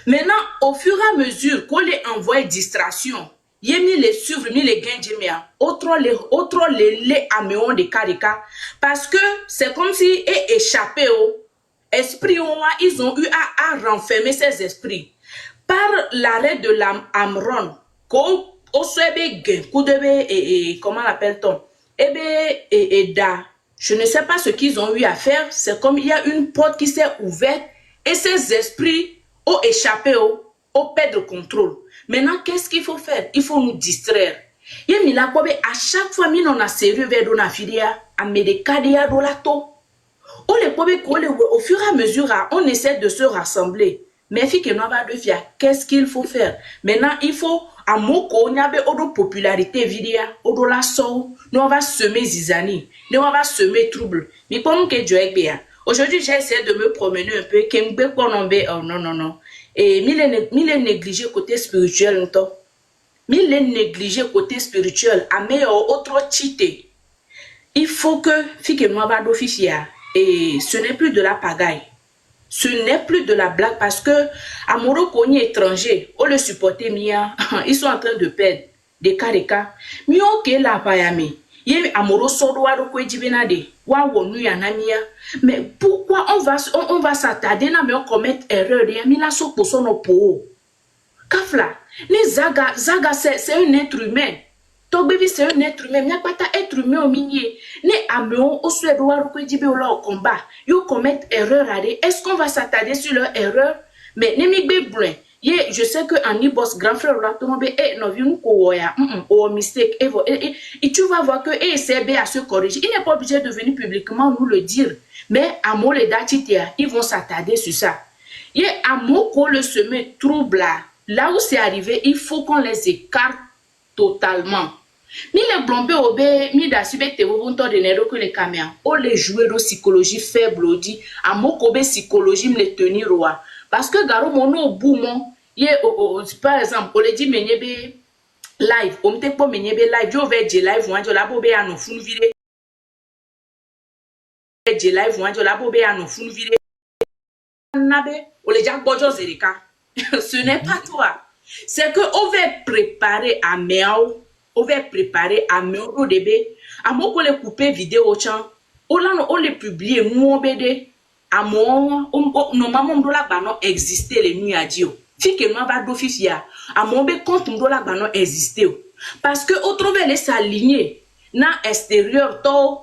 Maintenant au fur et à mesure qu'on les envoie distraction, yé mi les suivre mi les genjemea, autre les améon de karika parce que c'est comme si est échappé au esprit ils ont eu à renfermer ces esprits. Par l'arrêt de l'Amron, comment l'appelle-t-on? Je ne sais pas ce qu'ils ont eu à faire. C'est comme il y a une porte qui s'est ouverte et ces esprits ont échappé au perdre le contrôle. Maintenant, qu'est-ce qu'il faut faire? Il faut nous distraire. À chaque fois, on a sérieux vers la filia, à Médécadia de la to. Au fur et à mesure, on essaie de se rassembler. Mais qu'est-ce qu'il faut faire? Maintenant, il faut, à Moko, il y a une popularité vidéo, au la so, nous on va semer zizani, nous on va semer trouble. Mais comme que Dieu est bien. Aujourd'hui, j'ai essayé de me promener un peu, non. Et mille négligé côté spirituel, mille négligé côté spirituel, à meilleur autre chité. Il faut que, et ce n'est plus de la pagaille. Ce n'est plus de la blague parce que Amoro Koni étranger, on le supporter Mia, ils sont en train de perdre des cas. Mio que la payami, Yé amoro soro aro kwe jibena de. Wa wonu ya namia. Mais pourquoi on va s'attarder na mais on commet erreur ya mi la so poso no po. Kafla, ni zaga c'est un être humain. Togbevi c'est un être humain. Mia pata être humain au minier. Ni ameon au suédo aro kwe jibe au la au combat. Yo commet erreur à de. Est-ce qu'on va s'attarder sur leur erreur? Mais ne mi be blin. Je sais que Annie Boss, grand frère, là, tout le monde est non, viens ou mistake, et tu vas voir que c'est à se corriger. Il n'est pas obligé de venir publiquement nous le dire, mais à mon les dates, ils vont s'attarder sur ça. Et à mon qu'on le semer trouble là où c'est arrivé, il faut qu'on les écarte totalement. Mi les blombés obé, mi d'assumer te vont de nero que les caméras. O les jouer de psychologie faible, dit, à mon kobe psychologie me les tenir roi. Parce que garo mono boumon, par exemple, on le dit menyebe live, on te po menyebe live, jo veje live wan jo la bobe ano fun vide. Veje live wan jo la bobe ano fun vide. Nabe, on le dit bojo zerika. Ce n'est pas toi. C'est que on va préparer à méo, on va préparer à méo au début. À mon le couper vidéo chan, on le publier mon bébé. À mon normalement dola bano exister les nuits à Dio. Fi que nous va d'office ya. À mon be compte dola bano exister. Parce que au trouver les s'aligner na extérieur to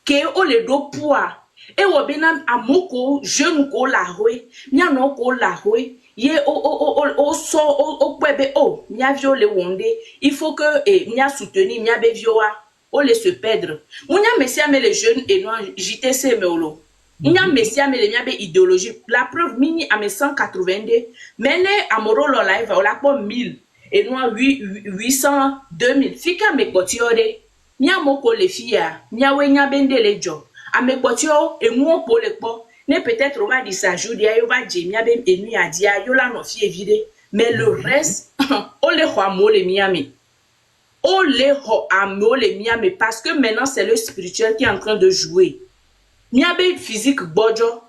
que o le do poids et o benam amoko jeune ko la hwe nya no ko la hwe ye o so o kwebe o nya vio le wonde il faut que nya soutenir nya be vioa o le se perdre nya messia mais les jeunes et non JTC meolo nya messia mais les nya be idéologie la preuve mini à mes 182 mais ne amoro lo live o la po 1000 et non 800 2000 fika me kotiore nya moko le fia nya we nya bende le jo ame kotio enwo po le po ne peut-être on va dire ça joudi ayo va jemia be enu adia yo la no fi evide mais le reste on le ho amo le miami on le ho amo le miami parce que maintenant c'est le spirituel qui est en train de jouer miabe physique bojo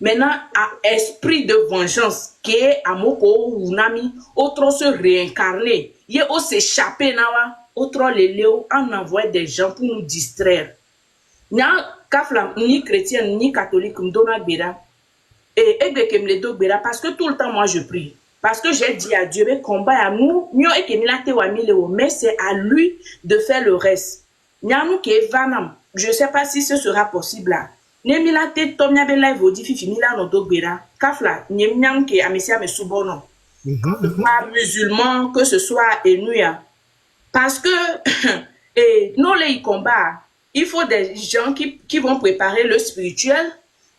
maintenant à esprit de vengeance qui est amoko unami autre se réincarner ye o s'échapper nawa autre les léo en envoie des gens pour nous distraire nya kafla ni chrétienne ni catholique m'dona bera et que me le do bera parce que tout le temps moi je prie parce que j'ai dit à Dieu mais combat à nous mio et que milate wa mileo mais c'est à lui de faire le reste nya nous ke vanam je sais pas si ce sera possible là ne milate to nya be live odi fifi mila no do bera kafla nyem nyam ke amesia me subono pas musulman que ce soit enuya parce que non les combats il faut des gens qui vont préparer le spirituel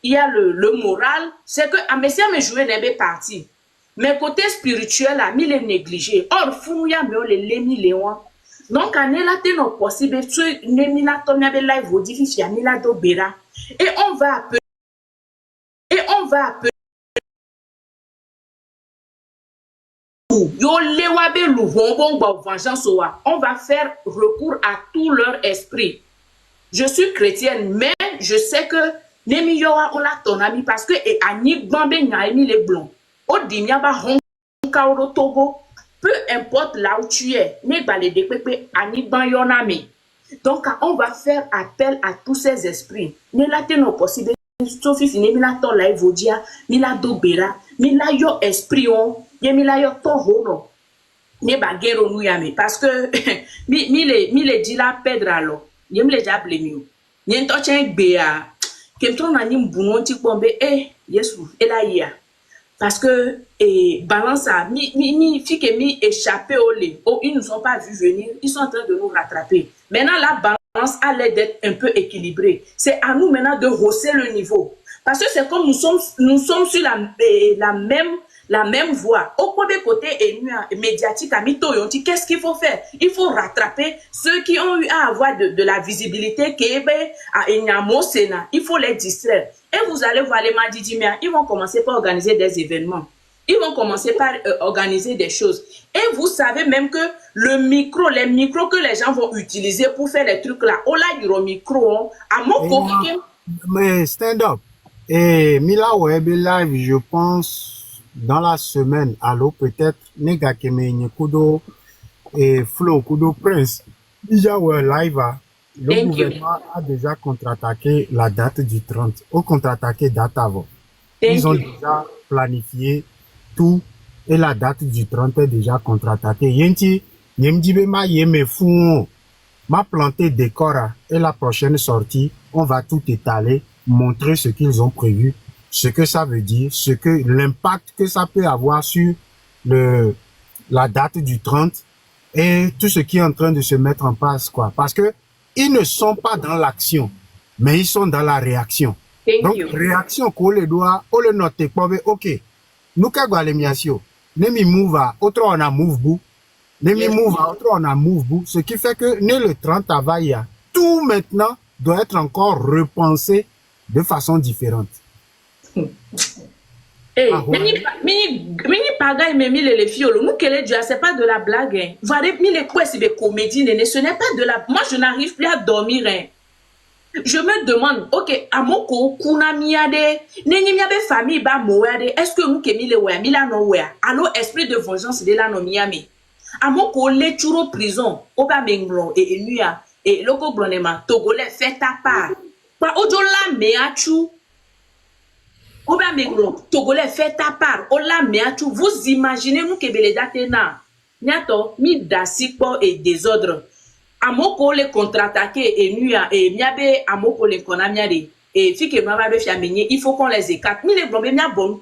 il y a le moral c'est que amesia me jouer n'est pas parti mais côté spirituel là mi les négligé or fouya me le lemi lewan donc anela te no possible tu ne mi la to nya be live odi fifi amila do bera et on va appeler yo lewabe louvon bon vengeance on va faire recours à tout leur esprit. Je suis chrétienne mais je sais que nemi yowa on la ton ami parce que et ani bambe nyaimi les blancs o dimia ba honka o Togo peu importe là où tu es ne balé de pepe ani ban yonami. Donc on va faire appel à tous ces esprits. Ne la te no possible Sophie fini mi la ton live odia mi la do bera mi la yo esprit on ye mi la yo to hono ne bagero nu yami parce que mi le dit la perdre alors ye mi le ja blemi ye nto chen gbe a kem ton na ni mbuno ti pombe yesu ela parce que balance a mi fi que mi échappé au lait ils nous ont pas vu venir ils sont en train de nous rattraper maintenant la balance a l'air d'être un peu équilibrée c'est à nous maintenant de hausser le niveau parce que c'est comme nous sommes sur la même voie au premier côté médiatique à mito yonti qu'est-ce qu'il faut faire il faut rattraper ceux qui ont eu à avoir de la visibilité à Enyamo Sena il faut les distraire et vous allez voir les Madidimia ils vont commencer par organiser des événements ils vont commencer par organiser des choses et vous savez même que les micros que les gens vont utiliser pour faire les trucs là on l'a dit au micro à mon mais stand up et Mila Web Live je pense dans la semaine, alors peut-être, nega keme nyekudo, et Flo Kudo Prince. Déjà, ouais, live, le Thank you. gouvernement a déjà contre-attaqué la date du 30. Au contre-attaqué date avant. Thank Ils ont you. déjà planifié tout et la date du 30 est déjà contre-attaquée. Yenti, Nyemdibe ma yeme fou, m'a planté décor et la prochaine sortie, on va tout étaler, montrer ce qu'ils ont prévu, ce que ça veut dire, l'impact que ça peut avoir sur la date du 30 et tout ce qui est en train de se mettre en place, quoi. Parce que ils ne sont pas dans l'action, mais ils sont dans la réaction. Thank Donc, you. réaction qu'on les doit, on le note, ok, nous qu'à les miasio, nemi move à, autre on a move bout, nemi Yes. move à, autre on a move bout, ce qui fait que, né le 30 availle, tout maintenant doit être encore repensé de façon différente. Hey, Ah, ouais. mini pagaille mais mille les fioles. Nous qu'elle est déjà, c'est pas de la blague. Hein. Varé mille quoi c'est des comédies, ce n'est pas de la. Moi je n'arrive plus à dormir. Hein. Je me demande, ok, amoko kuna miade, nenye miabe famille ba moade, est-ce que nous que mille wea, mila no wea, alors esprit de vengeance de la no miami. Amoko le churo prison, oba menglo et nuya et loko blonema togolais fait ta part. Pas ojola meachu. Oba menglo togolais fait ta part. Ola meachu. Vous imaginez nous que beledate na. Nyato mi dasikpo et désordre. Amoko le contre-attaquer et nuya et miabe amoko le konamiade et fike mama be fiamenye il faut qu'on les écarte mi les blombe mia bon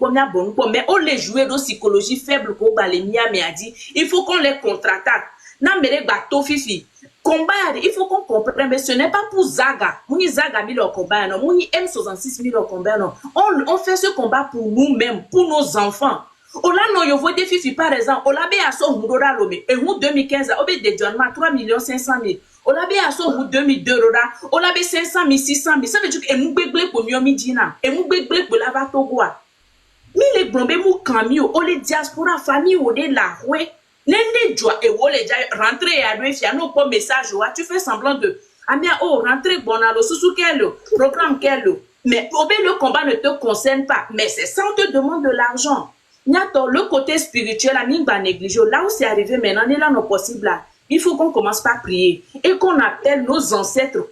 mais on les jouer de psychologie faible ko ba le mia me a dit il faut qu'on les contre-attaque na mere ba to fifi combat il faut qu'on comprenne mais ce n'est pas pour Zaga muni Zaga mi le combat non muni M66 mi le combat non on fait ce combat pour nous-mêmes pour nos enfants. Ola no yo vote fifi par exemple, ola be aso hundora lome, et hu 2015, obe de Johnma 3 500 000. Ola be aso hu 2002 roda, ola be 500 000, 600 000. Ça veut dire que emu gbegle ko nyomi dina, emu gbegle ko lava togoa. Mi le blombe mu kamio, ole diaspora famille o de la rue. Nende joie et wole ja rentrer à lui fia no po message wa, tu fais semblant de amia oh rentrer bonalo sous quel programme quel. Mais obe le combat ne te concerne pas, mais c'est ça on te demande de l'argent. Le côté spirituel, à pas négliger. Là où c'est arrivé maintenant, on est là, non possible là. Il faut qu'on commence par prier et qu'on appelle nos ancêtres.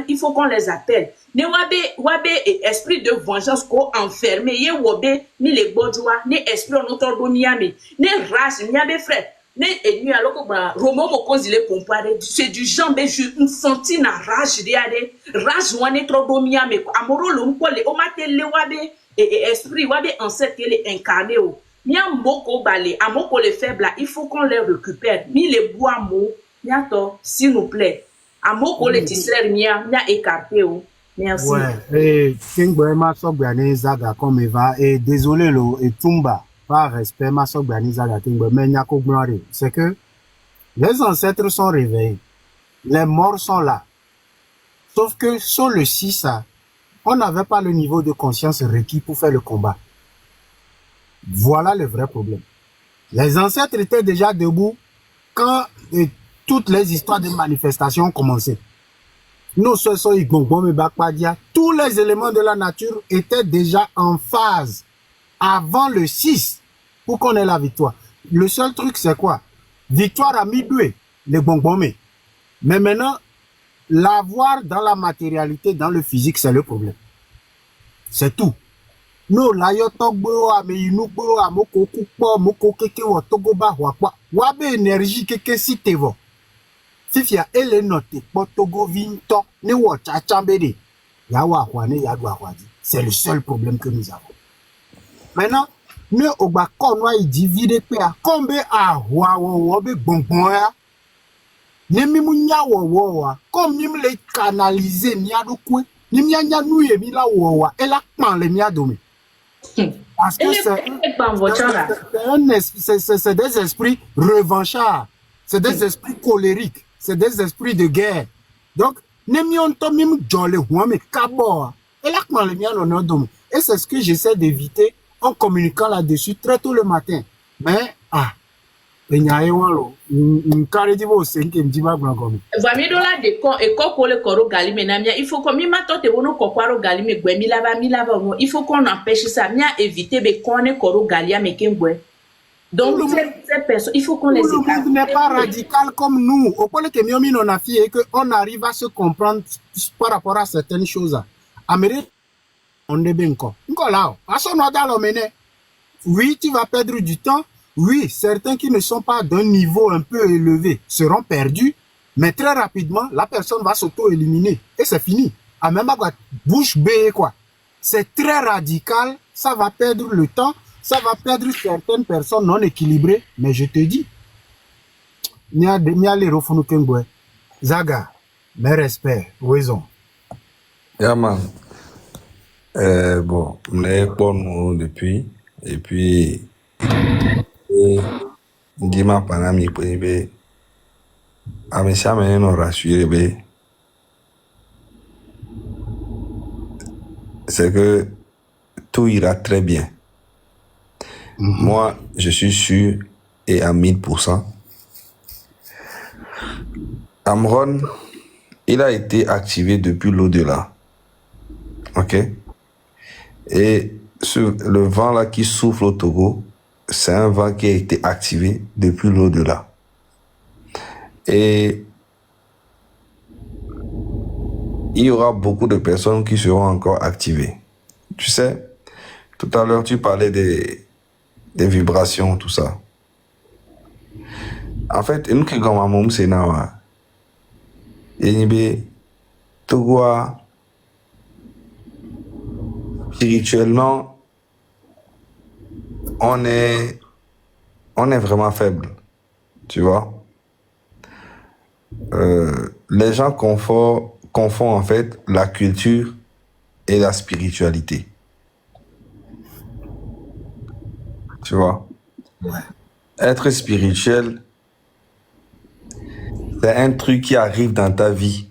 Il faut qu'on les appelle. Ne wabe et esprit de vengeance ko enfermé. Ye wabe ni les bodjoa, ni esprit en notre domiame, ni rage, ni abe frère. Ne enu alors que Romo mo konzile compare. C'est du jambe une senti na rage diade. Rage wane trop domiame. Amoro lo mpole o mate le wabe. Et esprit wabe ancêtre qu'elle est incarné o mia moko balé amoko les faibles il faut qu'on les récupère mi les bois mo miato s'il nous plaît amoko les tisser mia écarté o merci. Ouais, et Kingboy m'a sorgani Zaga comme Eva et désolé lo et Tumba par respect m'a sorgani Zaga Kingboy mais nyako gloire c'est que les ancêtres sont réveillés, les morts sont là, sauf que sur le 6 on n'avait pas le niveau de conscience requis pour faire le combat. Voilà le vrai problème. Les ancêtres étaient déjà debout quand toutes les histoires de manifestations ont commencé. Nous, tous les éléments de la nature étaient déjà en phase avant le 6 pour qu'on ait la victoire. Le seul truc, c'est quoi? Victoire à mi-doué, les bonbons. Mais maintenant, l'avoir dans la matérialité, dans le physique, c'est le problème. C'est tout. Nous, là, yo togbo a me inu bo a moko kupo moko keke wo togo ba wakwa. Wabe énergie keke si tevo. Fifia ele note po togo vinto ne wo chachambede. Ya wa kwane ya dwa kwadi. C'est le seul problème que nous avons. Maintenant, nous ogba konwa i divide pe a kombe a wa wo be bonbon ya. Nemi munya wo comme nim le canaliser ni adokwe ni nya nu ye mi la wo et la pan le mi adome parce que c'est des esprits revanchards, c'est des esprits colériques, c'est des esprits de guerre. Donc nemi on to mim jole ho me kabo et la pan le mi adome et c'est ce que j'essaie d'éviter en communiquant là-dessus très tôt le matin. Mais Vamidola de con et le coro galimé il faut qu'on m'y matote wono kokwaro galime gwe milava il faut qu'on empêche ça mia éviter be konne coro galia me kembwe Donc, le monde, ces personnes, il faut qu'on tout les le écarte. monde n'est pas radical comme nous. Au point que Miomi on a fait qu'on arrive à se comprendre par rapport à certaines choses. Amérique, on est bien encore. Encore là, à son dans le oui, tu vas perdre du temps. Oui, certains qui ne sont pas d'un niveau un peu élevé seront perdus, mais très rapidement, la personne va s'auto-éliminer et c'est fini. À même à bouche bée, quoi. C'est très radical, ça va perdre le temps, ça va perdre certaines personnes non équilibrées, mais je te dis, Zaga, mes respects, raison. Yeah, man. Bon, on est pour nous depuis. Et puis, Dima Panami, Amisha nous rassuré, c'est que tout ira très bien. Moi, je suis sûr et à 1000%. Amron, il a été activé depuis l'au-delà. Ok? Et le vent là qui souffle au Togo, c'est un vent qui a été activé depuis l'au-delà. Et il y aura beaucoup de personnes qui seront encore activées. Tu sais, tout à l'heure, tu parlais des vibrations, tout ça. En fait, nous qui sommes c'est là, et Togo, spirituellement, on est vraiment faible, tu vois. Les gens confondent en fait la culture et la spiritualité. Tu vois. Ouais. Être spirituel, c'est un truc qui arrive dans ta vie.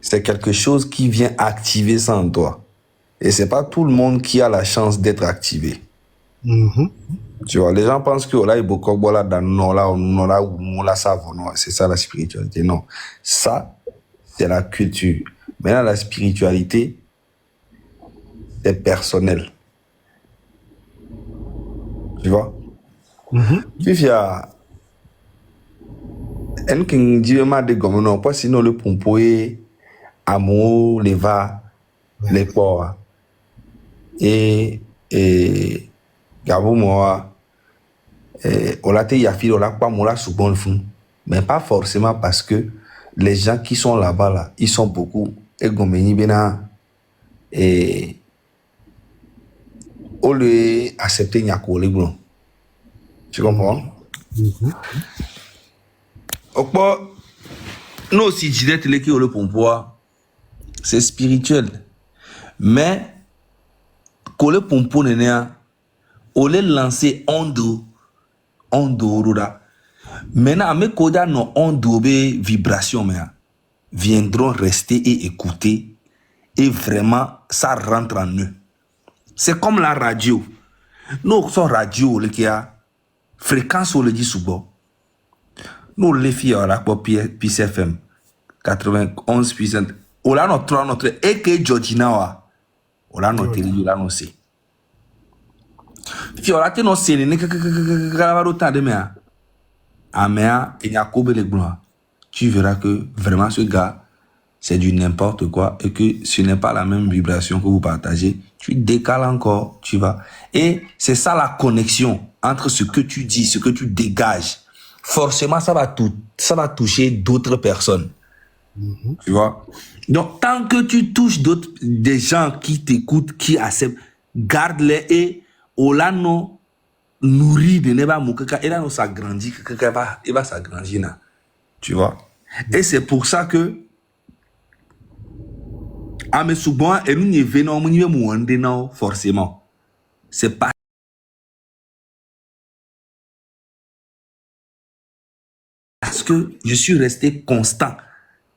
C'est quelque chose qui vient activer ça en toi. Et c'est pas tout le monde qui a la chance d'être activé. Tu vois, les gens pensent que là, il y a beaucoup c'est ça la spiritualité. Non, ça, c'est la culture. Maintenant, la spiritualité, c'est personnel. Tu vois? Puis, il y a un qui dit non, pas sinon le pompoé, amour, les va, les porcs. Et Gabou moi, on l'a dit, on l'a pas moi sous bon fond, mais pas forcément parce que les gens qui sont là-bas là, ils sont beaucoup et gomeni bena et on les accepter nyako les blancs. Tu comprends? Okpo, nous aussi disait les qui ont le pompoir, c'est spirituel, mais le pompo nénéa, on les lancer en dos roda. Maintenant, mes coda non en dobé vibration mais viendront rester et écouter et vraiment ça rentre en eux. C'est comme la radio. Nous sommes radio le qui a fréquence on le dit souvent. Nous les filles à la PIS FM 91%. On a notre et que Georgina wa. On a notre télévision là non c'est. Fi on a te non c'est ne que temps de mea. Amea et Yacob les blancs. Tu verras que vraiment ce gars c'est du n'importe quoi et que ce n'est pas la même vibration que vous partagez. Tu décales encore, tu vas. Et c'est ça la connexion entre ce que tu dis, ce que tu dégages. Forcément, ça va toucher d'autres personnes. Tu vois? Donc, tant que tu touches des gens qui t'écoutent, qui acceptent, garde-les et Olano nourrit de neba moukaka et là nous s'agrandit il va s'agrandir là. Tu vois? Et c'est pour ça que à mes souvent et nous n'y venons nous forcément. C'est pas parce que je suis resté constant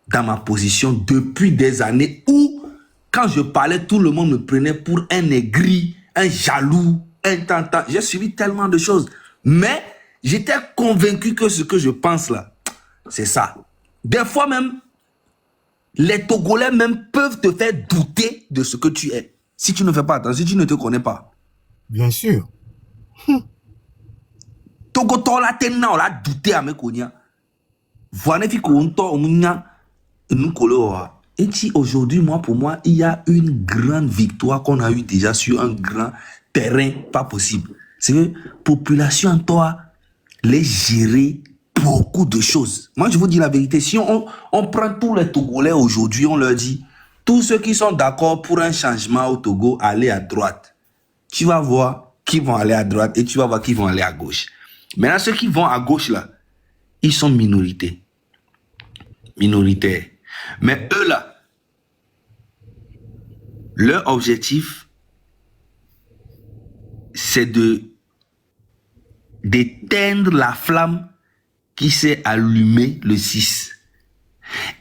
dans ma position depuis des années où, quand je parlais, tout le monde me prenait pour un aigri, un jaloux, un tantan. J'ai suivi tellement de choses. Mais j'étais convaincu que ce que je pense là, c'est ça. Des fois même, les Togolais même peuvent te faire douter de ce que tu es. Si tu ne fais pas attention, si tu ne te connais pas. Bien sûr. Togo tola tena on l'a douté à me konya. Voilà fi konto omunya nous koloa. Et si aujourd'hui, moi, pour moi, il y a une grande victoire qu'on a eu déjà sur un grand terrain, pas possible. C'est que la population en toi, les gérer beaucoup de choses. Moi, je vous dis la vérité. Si on prend tous les Togolais aujourd'hui, on leur dit, tous ceux qui sont d'accord pour un changement au Togo, allez à droite. Tu vas voir qui vont aller à droite et tu vas voir qui vont aller à gauche. Maintenant, ceux qui vont à gauche, là, ils sont minoritaires. Mais eux, là, leur objectif, c'est d'éteindre la flamme qui s'est allumée le 6.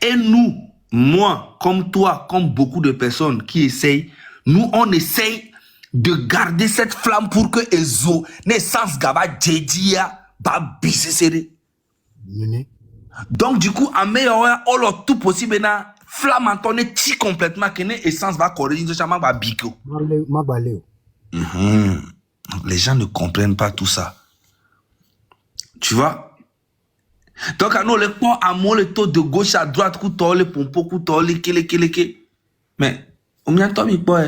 Et nous, moi, comme toi, comme beaucoup de personnes qui essayent, nous, on essaye de garder cette flamme pour que Ezo, naissance gaba djedia, ba bisesere. Donc, du coup, en meilleur, on l'a tout possible, na flamme en tonne ti complètement, que ne essence va corriger, de chaman ba biko. Les gens ne comprennent pas tout ça. Tu vois? Donc, à nous, les points, à moi, le taux de gauche à droite, couteau, les pompos, couteau, les kélé. Mais, on y a tout mis quoi,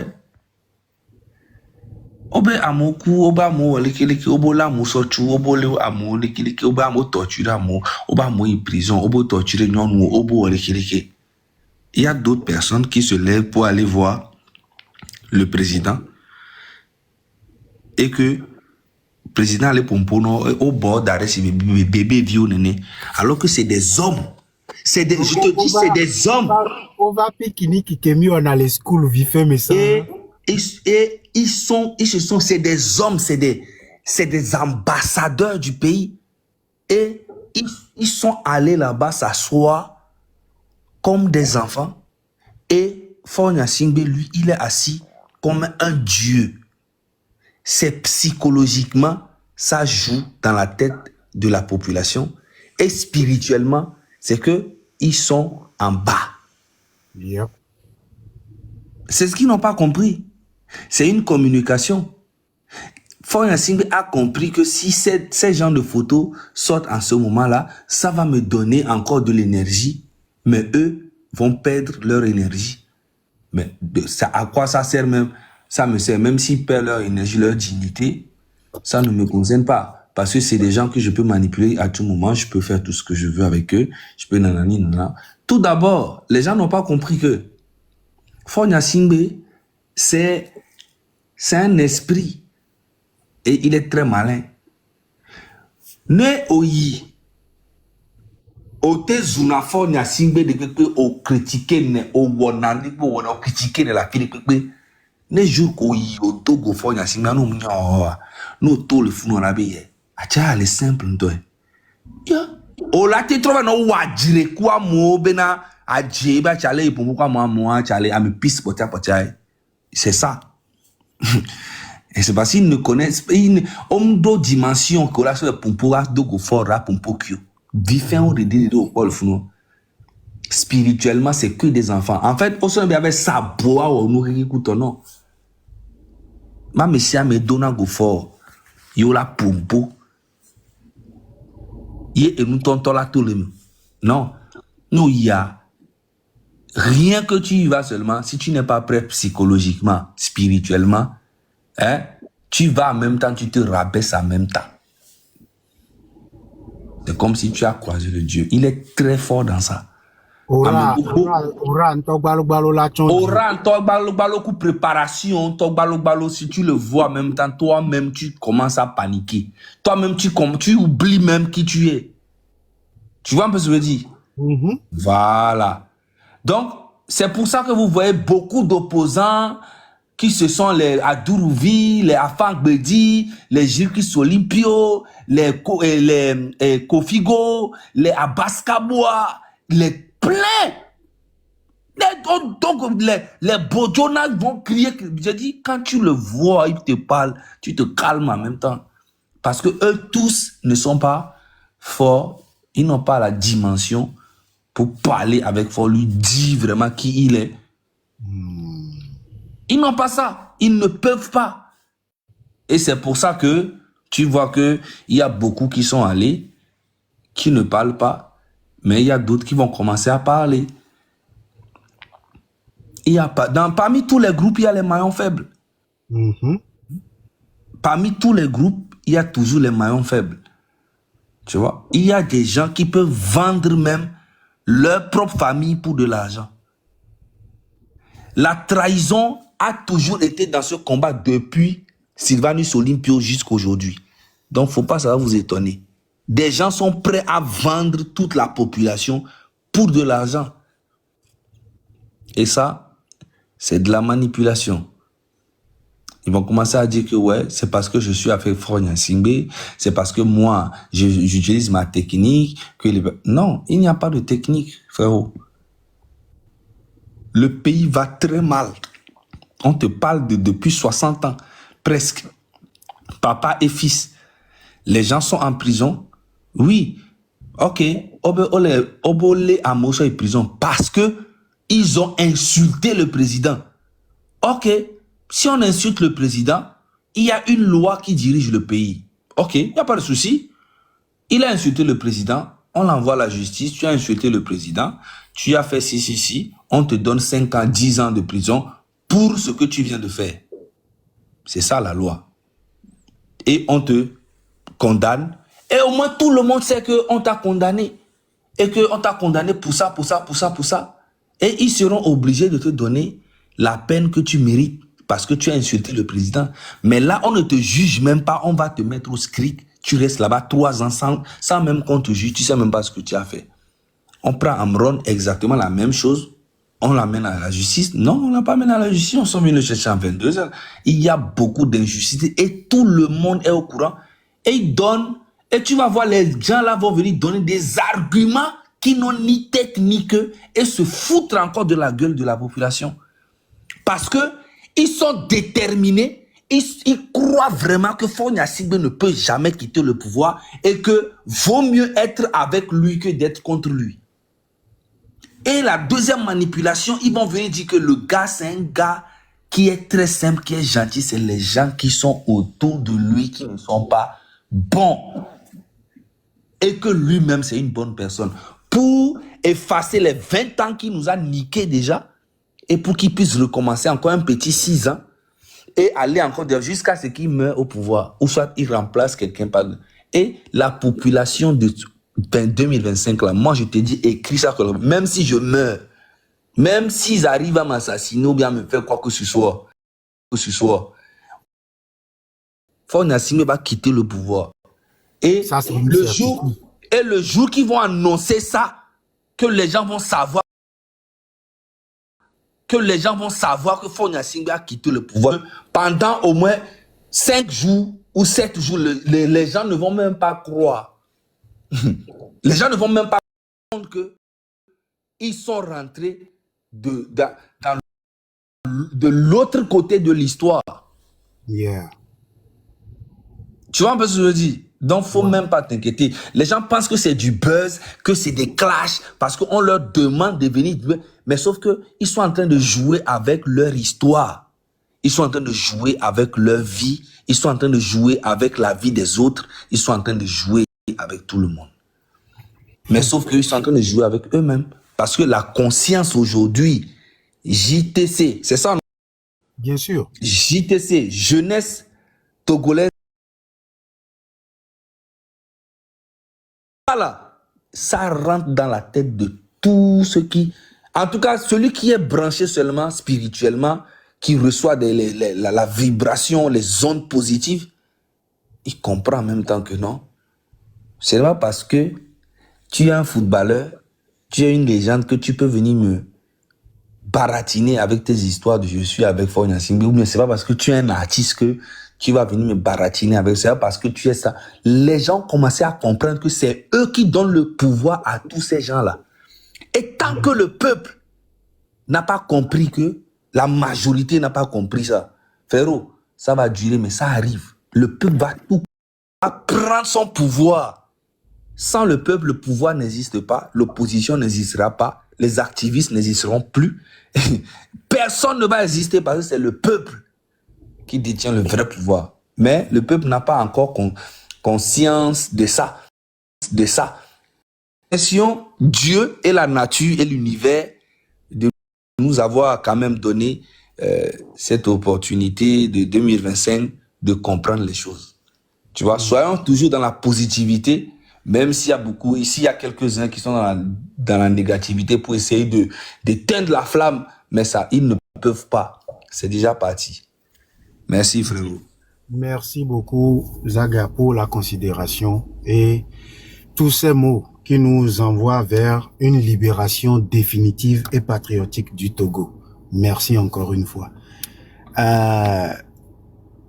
obe amoku oba mo lekeleke obo la mo sochu obo le amo lekeleke oba mo torture amo oba mo en prison obo torture nyonu obo lekeleke. Il y a d'autres personnes qui se lèvent pour aller voir le président et que le président les pompono au bord d'arrêt c'est bébé vieux néné alors que c'est des hommes. C'est des, je te dis c'est des hommes. On va pikini qui kemi on a les schools vifé mais ça. Et c'est des hommes, c'est des ambassadeurs du pays. Et ils sont allés là-bas s'asseoir comme des enfants. Et Fornia Singbe, lui, il est assis comme un dieu. C'est psychologiquement, ça joue dans la tête de la population. Et spirituellement, c'est que ils sont en bas. Yep. C'est ce qu'ils n'ont pas compris. C'est une communication. Fornia Singbe a compris que si ces genres de photos sortent en ce moment-là, ça va me donner encore de l'énergie. Mais eux vont perdre leur énergie. Mais ça, à quoi ça sert même? Ça me sert. Même s'ils perdent leur énergie, leur dignité, ça ne me concerne pas. Parce que c'est des gens que je peux manipuler à tout moment. Je peux faire tout ce que je veux avec eux. Je peux nanani, nanana. Tout d'abord, les gens n'ont pas compris que Fornia Singbe, c'est un esprit et il est très malin. Ne oyi o te zuna Fornia Singbe de que o critiquer ne o wonani bo wona o critiquer ne la fini pepe ne jour ko yi o Togo Fornia Singbe no mnya o no to le funu na be ye acha le simple ndo ya o la te trova no wajire kwa mo be na aje ba chale ipo kwa mo a chale am peace potia c'est ça. Et c'est parce qu'ils ne connaissent pas une homme dimension que là sur le pompo de go fort là pompo kyo différent de do Paul Funo. Spirituellement c'est que des enfants. En fait on se avec sa boa ou nous écoute non. Ma messia me donna go fort. Yo la pompo. Et nous tonton là tout le monde. Non. Nous y a rien que tu y vas seulement, si tu n'es pas prêt psychologiquement, spirituellement, hein, tu vas en même temps, tu te rabaisses en même temps. C'est comme si tu as croisé le Dieu. Il est très fort dans ça. Aura préparation, si tu le vois en même temps, toi-même tu commences à paniquer. Toi-même tu oublies même qui tu es. Tu vois un peu ce que je veux dire? Voilà. Donc, c'est pour ça que vous voyez beaucoup d'opposants qui se sont les Adourouvi, les Afang Bedi, les Jirki Solimpio, les Kofigo, les Abaskaboa, les pleins. Donc, les Bojonas vont crier. Je dis, quand tu le vois, il te parle, tu te calmes en même temps. Parce que eux tous ne sont pas forts, ils n'ont pas la dimension pour parler avec force, lui dire vraiment qui il est. Ils n'ont pas ça. Ils ne peuvent pas. Et c'est pour ça que Tu vois qu'il y a beaucoup qui sont allés, qui ne parlent pas, mais il y a d'autres qui vont commencer à parler. Il y a pas, parmi tous les groupes, il y a les maillons faibles. Parmi tous les groupes, il y a toujours les maillons faibles. Tu vois, il y a des gens qui peuvent vendre même leur propre famille pour de l'argent. La trahison a toujours été dans ce combat depuis Sylvanus Olympio jusqu'à aujourd'hui. Donc, faut pas, ça va vous étonner. Des gens sont prêts à vendre toute la population pour de l'argent. Et ça, c'est de la manipulation. Ils vont commencer à dire que ouais, c'est parce que je suis avec Front Gnassingbé, c'est parce que moi, j'utilise ma technique. Non, il n'y a pas de technique, frérot. Le pays va très mal. On te parle de depuis 60 ans, presque. Papa et fils. Les gens sont en prison. Oui, ok, Obole Amoso est en prison parce que ils ont insulté le président. Ok, si on insulte le président, il y a une loi qui dirige le pays. Ok, il n'y a pas de souci. Il a insulté le président, on l'envoie à la justice, tu as insulté le président, tu as fait si, on te donne 5 ans, 10 ans de prison pour ce que tu viens de faire. C'est ça la loi. Et on te condamne. Et au moins tout le monde sait qu'on t'a condamné. Et qu'on t'a condamné pour ça. Et ils seront obligés de te donner la peine que tu mérites parce que tu as insulté le président. Mais là, on ne te juge même pas. On va te mettre au script. Tu restes là-bas 3 ans sans même qu'on te juge. Tu ne sais même pas ce que tu as fait. On prend Amron exactement la même chose. On l'amène à la justice. Non, on ne l'a pas amené à la justice. On s'en vient le chercher en 22 heures. Il y a beaucoup d'injustices et tout le monde est au courant. Et ils donnent. Et tu vas voir, les gens là vont venir donner des arguments qui n'ont ni tête ni queue et se foutre encore de la gueule de la population. Parce que ils sont déterminés. Ils croient vraiment que Faure Gnassingbé ne peut jamais quitter le pouvoir et que vaut mieux être avec lui que d'être contre lui. Et la deuxième manipulation, ils vont venir dire que le gars, c'est un gars qui est très simple, qui est gentil. C'est les gens qui sont autour de lui qui ne sont pas bons. Et que lui-même, c'est une bonne personne. Pour effacer les 20 ans qu'il nous a niqués déjà et pour qu'il puisse recommencer encore un petit 6 ans et aller encore jusqu'à ce qu'il meure au pouvoir. Ou soit il remplace quelqu'un par... Et la population de 2025, là, moi je te dis, écris ça, même si je meurs, même s'ils arrivent à m'assassiner ou bien à me faire quoi que ce soit, Faure Gnassingbé va quitter le pouvoir. Et Ça, le jour qu'ils vont annoncer ça, que les gens vont savoir que Faure Gnassingbé a quitté le pouvoir, pendant au moins 5 jours ou 7 jours, les gens ne vont même pas croire. Les gens ne vont même pas comprendre qu'ils sont rentrés de l'autre côté de l'histoire. Yeah. Tu vois un peu ce que je veux dire? Donc, il ne faut même pas t'inquiéter. Les gens pensent que c'est du buzz, que c'est des clashs, parce qu'on leur demande de venir. Mais sauf qu'ils sont en train de jouer avec leur histoire. Ils sont en train de jouer avec leur vie. Ils sont en train de jouer avec la vie des autres. Ils sont en train de jouer avec tout le monde. Mais sauf qu'ils sont en train de jouer avec eux-mêmes. Parce que la conscience aujourd'hui, JTC, c'est ça, non? Bien sûr. JTC, jeunesse togolaise. Voilà, ça rentre dans la tête de tout ce qui... En tout cas, celui qui est branché seulement spirituellement, qui reçoit la vibration, les ondes positives, il comprend en même temps que non. C'est pas parce que tu es un footballeur, tu es une légende que tu peux venir me baratiner avec tes histoires de je suis avec Faure Gnassingbé, ou bien c'est pas parce que tu es un artiste que tu vas venir me baratiner avec ça, parce que tu es ça. Les gens commençaient à comprendre que c'est eux qui donnent le pouvoir à tous ces gens-là. Et tant que le peuple n'a pas compris que, la majorité n'a pas compris ça, frérot, ça va durer, mais ça arrive. Le peuple va tout prendre son pouvoir. Sans le peuple, le pouvoir n'existe pas, l'opposition n'existera pas, les activistes n'existeront plus. Personne ne va exister parce que c'est le peuple qui détient le vrai pouvoir. Mais le peuple n'a pas encore conscience de ça. Dieu et la nature et l'univers de nous avoir quand même donné cette opportunité de 2025 de comprendre les choses. Tu vois, soyons toujours dans la positivité, même s'il y a beaucoup, ici il y a quelques-uns qui sont dans la négativité pour essayer d'éteindre la flamme, mais ça, ils ne peuvent pas. C'est déjà parti. Merci frérot. Merci beaucoup Zaga pour la considération et tous ces mots qui nous envoient vers une libération définitive et patriotique du Togo. Merci encore une fois.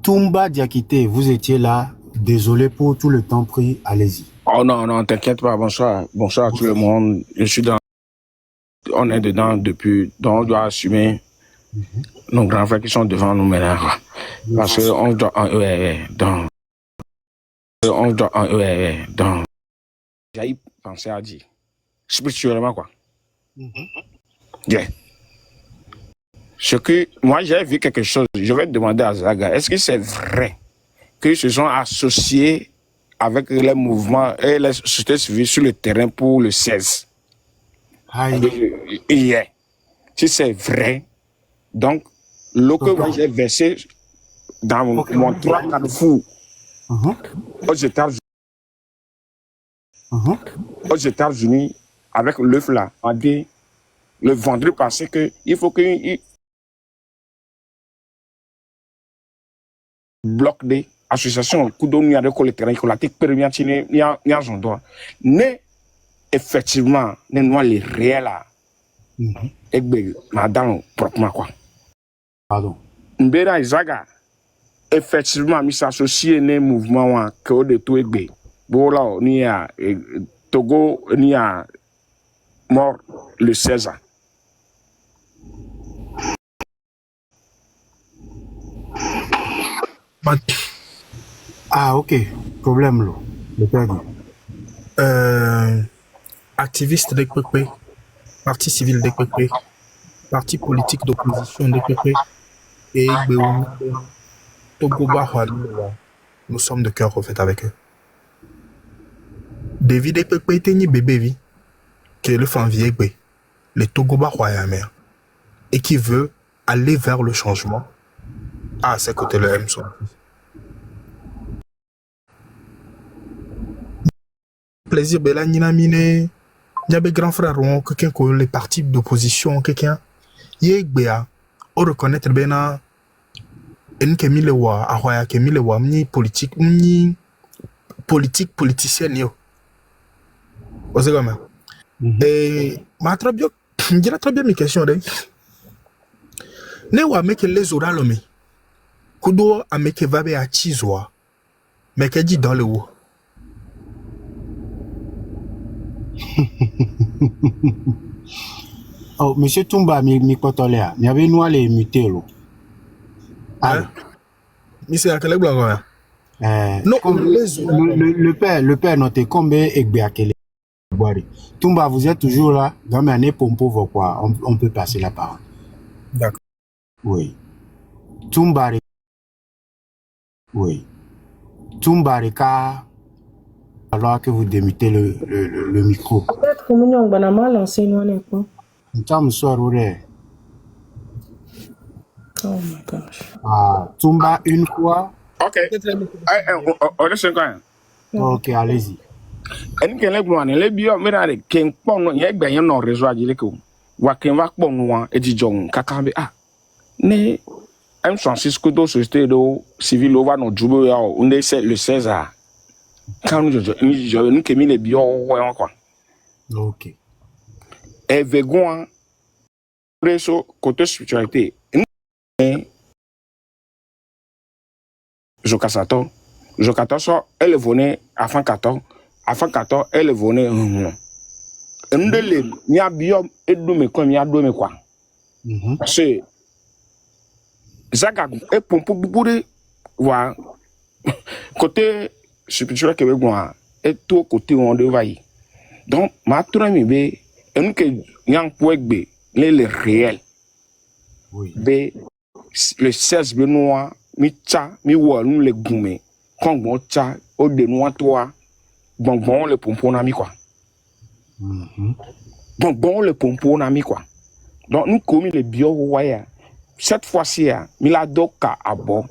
Toumba Diakité, vous étiez là. Désolé pour tout le temps pris. Allez-y. Oh non, non, t'inquiète pas. Bonsoir. Bonsoir à tout le monde. Je suis dans... On est dedans depuis... Donc on doit assumer nos grands frères qui sont devant nous maintenant. Parce que on doit... J'ai pensé à dire. Spirituellement, quoi. Yeah. Ce que... Moi, j'ai vu quelque chose. Je vais demander à Zaga. Est-ce que c'est vrai qu'ils se sont associés avec les mouvements et les sociétés civiles sur le terrain pour le 16? Yeah. Si c'est vrai, donc, l'eau que moi j'ai versé dans mon 3 carrefour aux États-Unis, avec l'œuf là, on dit le vendredi passé qu'il faut qu'il bloque des associations qui donnent le terrain, qui ont été permis mais effectivement, les réels et madame proprement quoi. Pardon. Mbera Zaga, effectivement, il s'associe à un mouvement que au de tout Egbe. Voilà, ni à Togo, ni à mort le 16 ans. Ah, ok. Problème, là. Le perdu. Activiste d'Ekpekpe, parti civil d'Ekpekpe, parti politique d'opposition d'Ekpekpe et Togo Bahwa. Nous sommes de cœur en fait avec eux. David Ekpekpe était ni bébé, qui est le fanvier Ekpe, le Togo Bahwa et qui veut aller vers le changement. À ses côtés, le M. Plaisir, Bella Nina Mine. Il y a des grands frères, quelqu'un qui les partis d'opposition, quelqu'un. Il y a des on reconnaître bien une kemilewa, ahoya kemilewa, ni politique, politicienne yo. Vous savez comment? Et ma très bien, je dirais très bien mes questions de. Ne wa meke les orales me. Kudo a meke vabe a chizwa. Meke dit dans le haut. Oh, monsieur Toumba, mi kotolea. Mi avait nous les muter là. Ah. Monsieur à quel blague? Non, le père noté combien Egbe à quel boire. Toumba, vous êtes toujours là. Dans mes années pompo quoi. On peut passer la parole. D'accord. Oui. Toumba. Oui. Toumba Reka. Alors que vous démutez le micro. Peut-être que nous avons mal lancé nous en quoi. Oh my gosh. Ah, Toumba une fois. Ok. On est 5 ans. Ok, allez-y. Et nous avons les bio, mais là, qui pon y a bien non réseau à dire que wa qui va pon nous et dit John kakambe ah. Ne M106 do société do civil over no jubo ya on est le 16 ans. Quand nous avons mis les bio quoi. Ok. Et vegan preso côté spiritualité. Jokasato so elle venait afin 14 elle venait ndele nya bio edu me kwa nya do me kwa c'est Zaga et pompo bouboure wa côté spirituel que vegan et tout côté on devait y donc ma trami be en que nyang poegbe les réels oui be le 16 benoît mi tsa mi wɔ nu le gume kɔngbɔn tsa o de nu atoa gbɔngbɔn le pompo na mi quoi gbɔngbɔn le pompo na mi quoi donc nu ko mi le bio wa ya cette fois-ci ya mi la do ka abo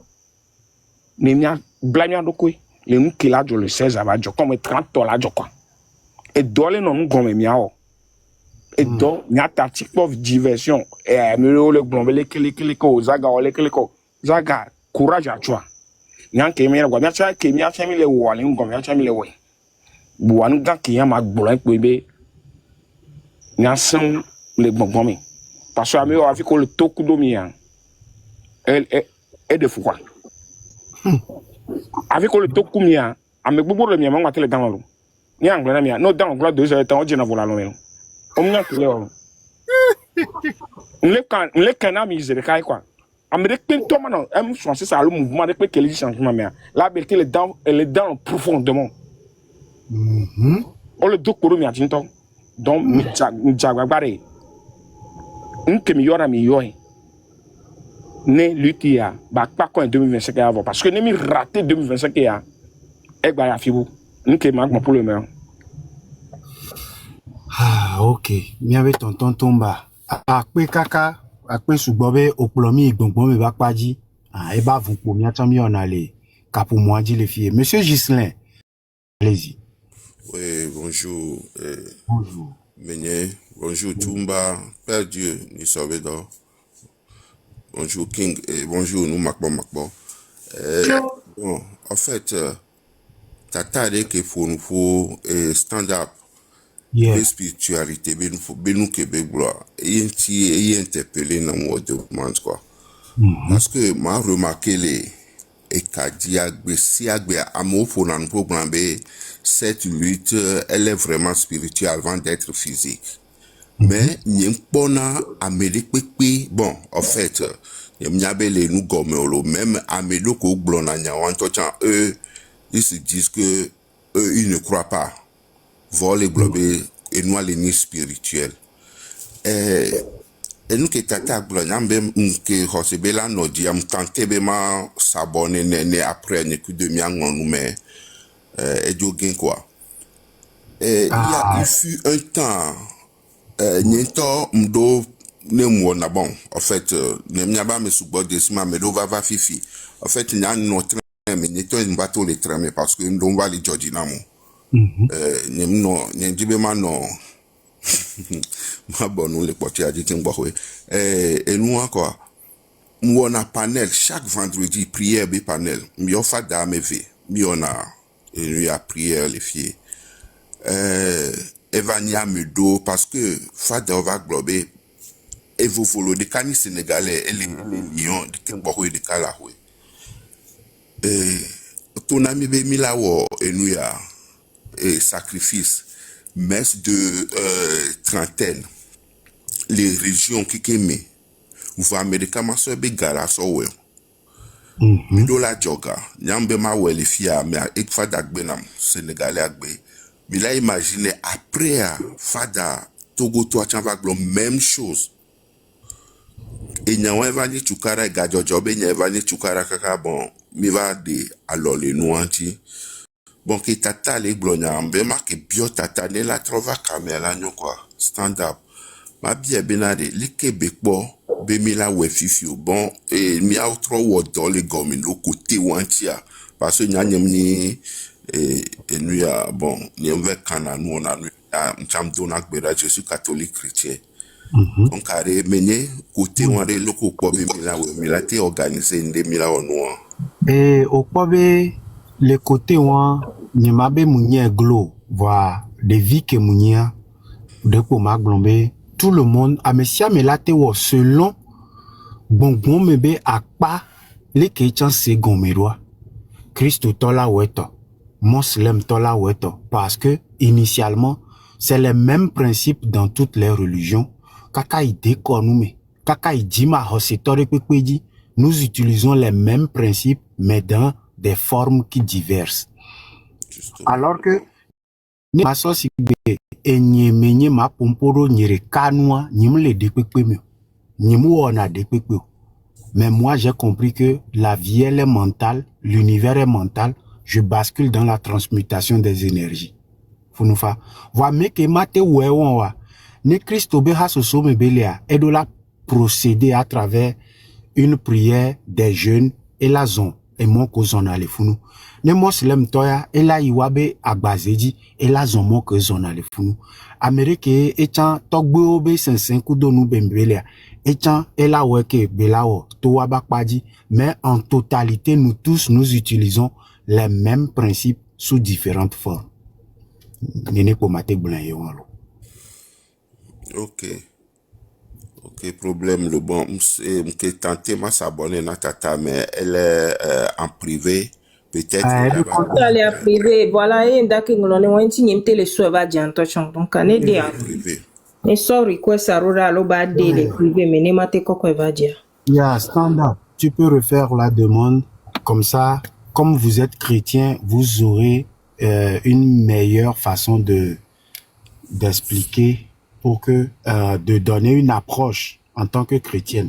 ne mia bla mia do ko le nu ke la jo le 16 aba jo comme 30 la jo quoi et do le no nu gome mia o et donc il y a tactique pour diversion et me le glombe le ko zaga o le ko zaga courage à toi nyan ke mi ngwa cha ke mi acha mi le wo ale ngom acha mi le wo buan ga ke ya ma gbolo pe be nyan san le gbongbon mi parce que ami o afi ko le toku do mi ya de fou quoi afi ko le toku mi ya ame gbogbo le mi ma ngwa tele dan lo ni anglo na mi ya no dan ngwa 2 heures temps o je na vola lo mi on m'a appelé. On les canards miséricordieux quoi. Américain tout maintenant, aime français ça le mouvement depuis qu'elle changement mais la belleté elle est dans profondément. On le docteur mi a dit donc mi jagabare. On que mi yora mi yoy. Ne lutia ba pas quoi en 2025 avant parce que ne mi raté 2025 ya. E gba ya fibu. On que magma pour le meilleur. Ah, ok. Mi avait tonton Tomba. Akpe kaka, akpe subobe oplomi igbongbon me bakpaji. Ah, et bah, vous pouvez m'y en aller. Capou moi dit les filles. Monsieur Ghislain, allez-y. Oui, bonjour. Bonjour. Meunier, bonjour Tumba, Père Dieu, nous sauvedor. Bonjour King, et bonjour nous Macbon. Bon, en fait, tata de que pour nous faut stand-up. Yeah. Spiritualité, nous Québec gloire. Et interpellé dans mon développement quoi. Parce que moi remarqué les siagbe amour pour un programme cette lutte elle est vraiment spirituelle avant d'être physique. Mais n'y pas Amérique bon en fait n'y a les nous gomme même Amérique au blona n'y a eux ils se disent que eux ils ne croient pas voler globé et nous les nids spirituels et nous qui tata blonambe que hosebela no di am tenter be ma s'abonner né après ne coup de mian nous mais et jogging quoi il y a eu un temps niento mdo ne mo na bon en fait ne miaba me subo de sima me do va fifi en fait il y a notre mais niento une bateau les tramer parce que nous va les jodinamo ne dibe ma no ma bon le portier a dit et nous encore on a panel chaque vendredi prière be panel mi ofa da me ve mi on a et lui a prière les filles Evania Medo parce que fada va glober et vous follow de cani sénégalais et les lions de Kembo de Kalahwe ton ami be mi la wo et nous ya et sacrifice messe de trentaine les régions qui qu'aiment vous américains ma soeur be gara so we do la joga nyambe ma we les filles mais ek fada gbenam sénégalais agbe mais là imaginez après fada Togo toi tu vas glom même chose et nyawa vani chukara gajojo be nya vani chukara kaka bon mi va de alors les nuanti bon que tata les glonia mbe ma que bio tata ne la trova camera nyo quoi stand up ma bien benade les québécois be mi la we fifi bon et mi a trop wo dans les gomme le côté wantia parce que nyanyem ni et nous ya bon ni on veut kana nous on a m'cham donak bera je suis catholique chrétien donc aré mené côté on est loko ko be mi la we mi la té organisé ndé mi la on Et au pobe le côté ouan ni mabe mounye glo voit des vies que mounia de ko maglombe tout le monde a mesia me la te wo selon bon mebe akpa les chrétiens c'est gomeroa Christ tola weto Muslim tola weto parce que initialement c'est le même principe dans toutes les religions kaka ide konume kaka idima hosetore pekweji nous utilisons les mêmes principes mais dans des formes qui diversent. Alors que ma sosi be enye ma pomporo nyere kanwa nyimle de pekpe mi nyimu ona de pekpe Mais moi, j'ai compris que la vie, elle est mentale, l'univers est mental. Je bascule dans la transmutation des énergies. Funufa. Wa meke mate wewa wa. Ne Christo be ha soso me belea. Et de la procéder à travers une prière des jeunes et la zone. Et mon kozon ale funu. Ne moslem toya et la iwabe agbazedi et la zone mon kozon ale funu. Amérique étant togbo obe sensen kudo nu bembelea. Étant et la weke belao towa bakpadi. Mais en totalité, nous tous, nous utilisons les mêmes principes sous différentes formes. Nene pomate blanc yon lo. Ok. Ok, problème, le bon, c'est tenté ma s'abonner na tata, mais elle est en privé. Peut-être Ah, elle elle va Elle est à privé. Voilà, et ndake ngolone wanti nyemte le so va di antochon. Donc ane de en privé. ne so request arora lo ba de le privé mais ne mate koko va dire. Yeah, stand up. Tu peux refaire la demande. Comme ça, comme vous êtes chrétien, vous aurez une meilleure façon d'expliquer pour que, de donner une approche en tant que chrétienne.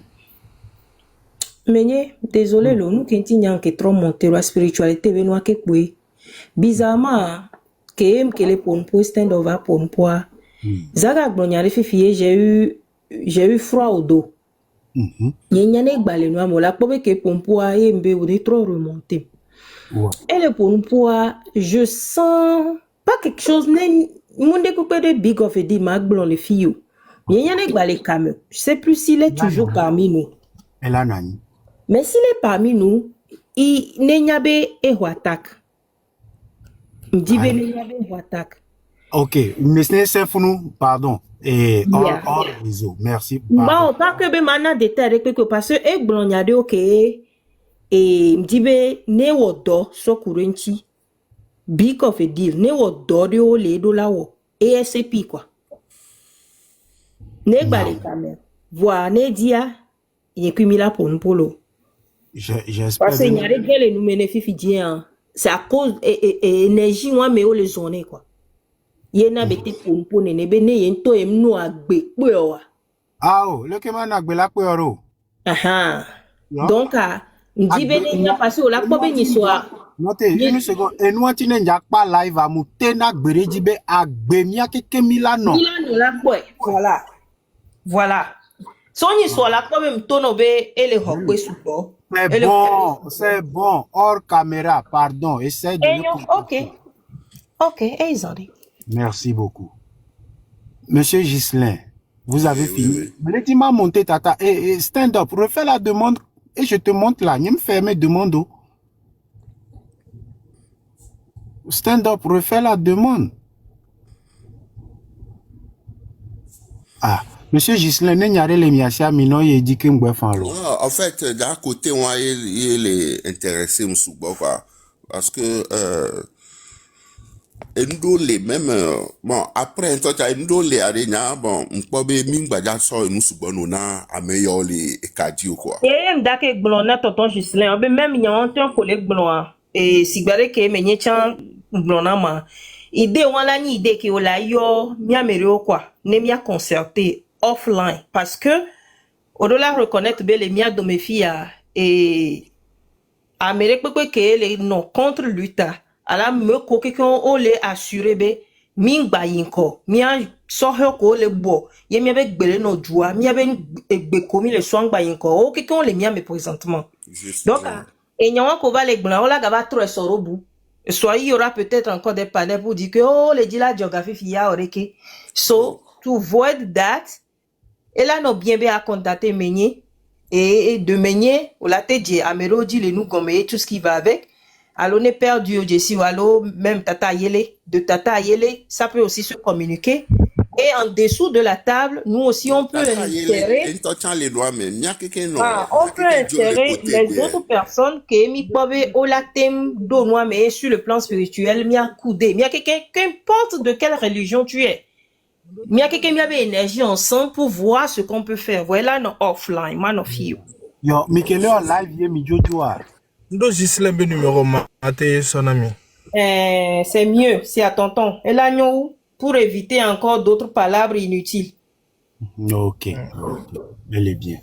Menye, désolé lo, nous kenti nyan ke trop monter la spiritualité venwa ke kwe. Bizarrement, ke em ke le ponpo stand over ponpo. Zaga glonyare fifié, j'ai eu froid au dos. Nyanyane gbale noa mola pobe ke ponpo a embe ou de trop remonté. Ouais. Et le ponpo je sens pas quelque chose ne monde coupé de big of a dit mag blon les filles. Nyanyane gbale kame. Je sais plus s'il est toujours parmi nous. Elle a nani. Mais s'il est parmi nous, il n'enyabe et watak. M'dibe n'enyabe et watak. Ok, Monsieur Sefunu, pardon. Et Yeah. hors réseau. Merci. Bon, Pardon. pas que be mana détail quelque parce que e blonyade ok et m'dibe ne wodo so kurenchi. Big of a deal. Ne wodo de o le do la wo. ASAP quoi. Ne gbale kamer. Voa ne dia yekumila pour polo. J'espère Parce que y a des gens qui nous menent fifidien. C'est à cause et énergie moi mais o les zones quoi. Yena beti pour ne be ne yento em no agbe pe o. Ah, oh, le keman agbela pe oro. Aha. Non? Donc m'dibe ne ya parce que la pobe ni soa. Notez, une seconde. Et nous, tu n'es pas live à Moutena Gberejibe Agbemia Keke Milano. Milano la boy. Voilà. Voilà. Son ni soa la pobe m'tono be et le hokwe supo. C'est bon. Hors caméra, pardon. Essaye de le OK. OK, Ezari. Merci beaucoup. Monsieur Ghislain, vous avez fini. Mais tu m'as monté, tata. Et stand up, refais la demande et je te montre là. Je me fais mes demandes. Stand up, refais la demande. Ah, monsieur Ghislain, il y a les miasia mino, il dit que m'boit fan lo. En fait, d'un côté, moi, il est intéressé, quoi. Parce que, nous les mêmes, bon, après, nous les arénas, bon, on peut bien mingbaja so nous subonu na ameyo les kadio quoi. Et m'dake glona tonton Gislain, on peut même y a un collègue glona. Et si gbare ke menye chan glona ma. Idée wala ni idée ki ola yo mia mereo quoi. Ne mia concerté offline parce que au-delà reconnaître be les mia domefia et Amérique peut que les non contre luta ala me ko ke on le assurer be mingba yinko mia so he ko le bo ye mia be gbele no jua mia be egbe komi le swangba yinko o ke on le mia me présentement. Donc et nyawa ko va les blancs on la gaba trop sorobu. Soit il y aura peut-être encore des panels pour dire que oh les dit la géographie fia oreke. So to avoid that et là no bien à contacter Meunier et de Meunier ou la tedje amero dit le nous comme tout ce qui va avec. Alors on est perdu au Jessi ou alors même Tata Yele de Tata Yele ça peut aussi se communiquer. Et en dessous de la table, nous aussi, on peut insérer, on peut insérer les autres personnes qui peuvent au latem d'onoa, mais sur le plan spirituel, mia coudé, mia quelqu'un, qu'importe de quelle religion tu es, mia quelqu'un mia énergie ensemble pour voir ce qu'on peut faire. Voilà, non offline, man of you. Yo, Mikele en live, yé mi jojoa. Ndo Gislain be numéro ma, ate son ami. C'est mieux, c'est à tonton. Et là, nous, pour éviter encore d'autres palabres inutiles. Ok, bel et bien.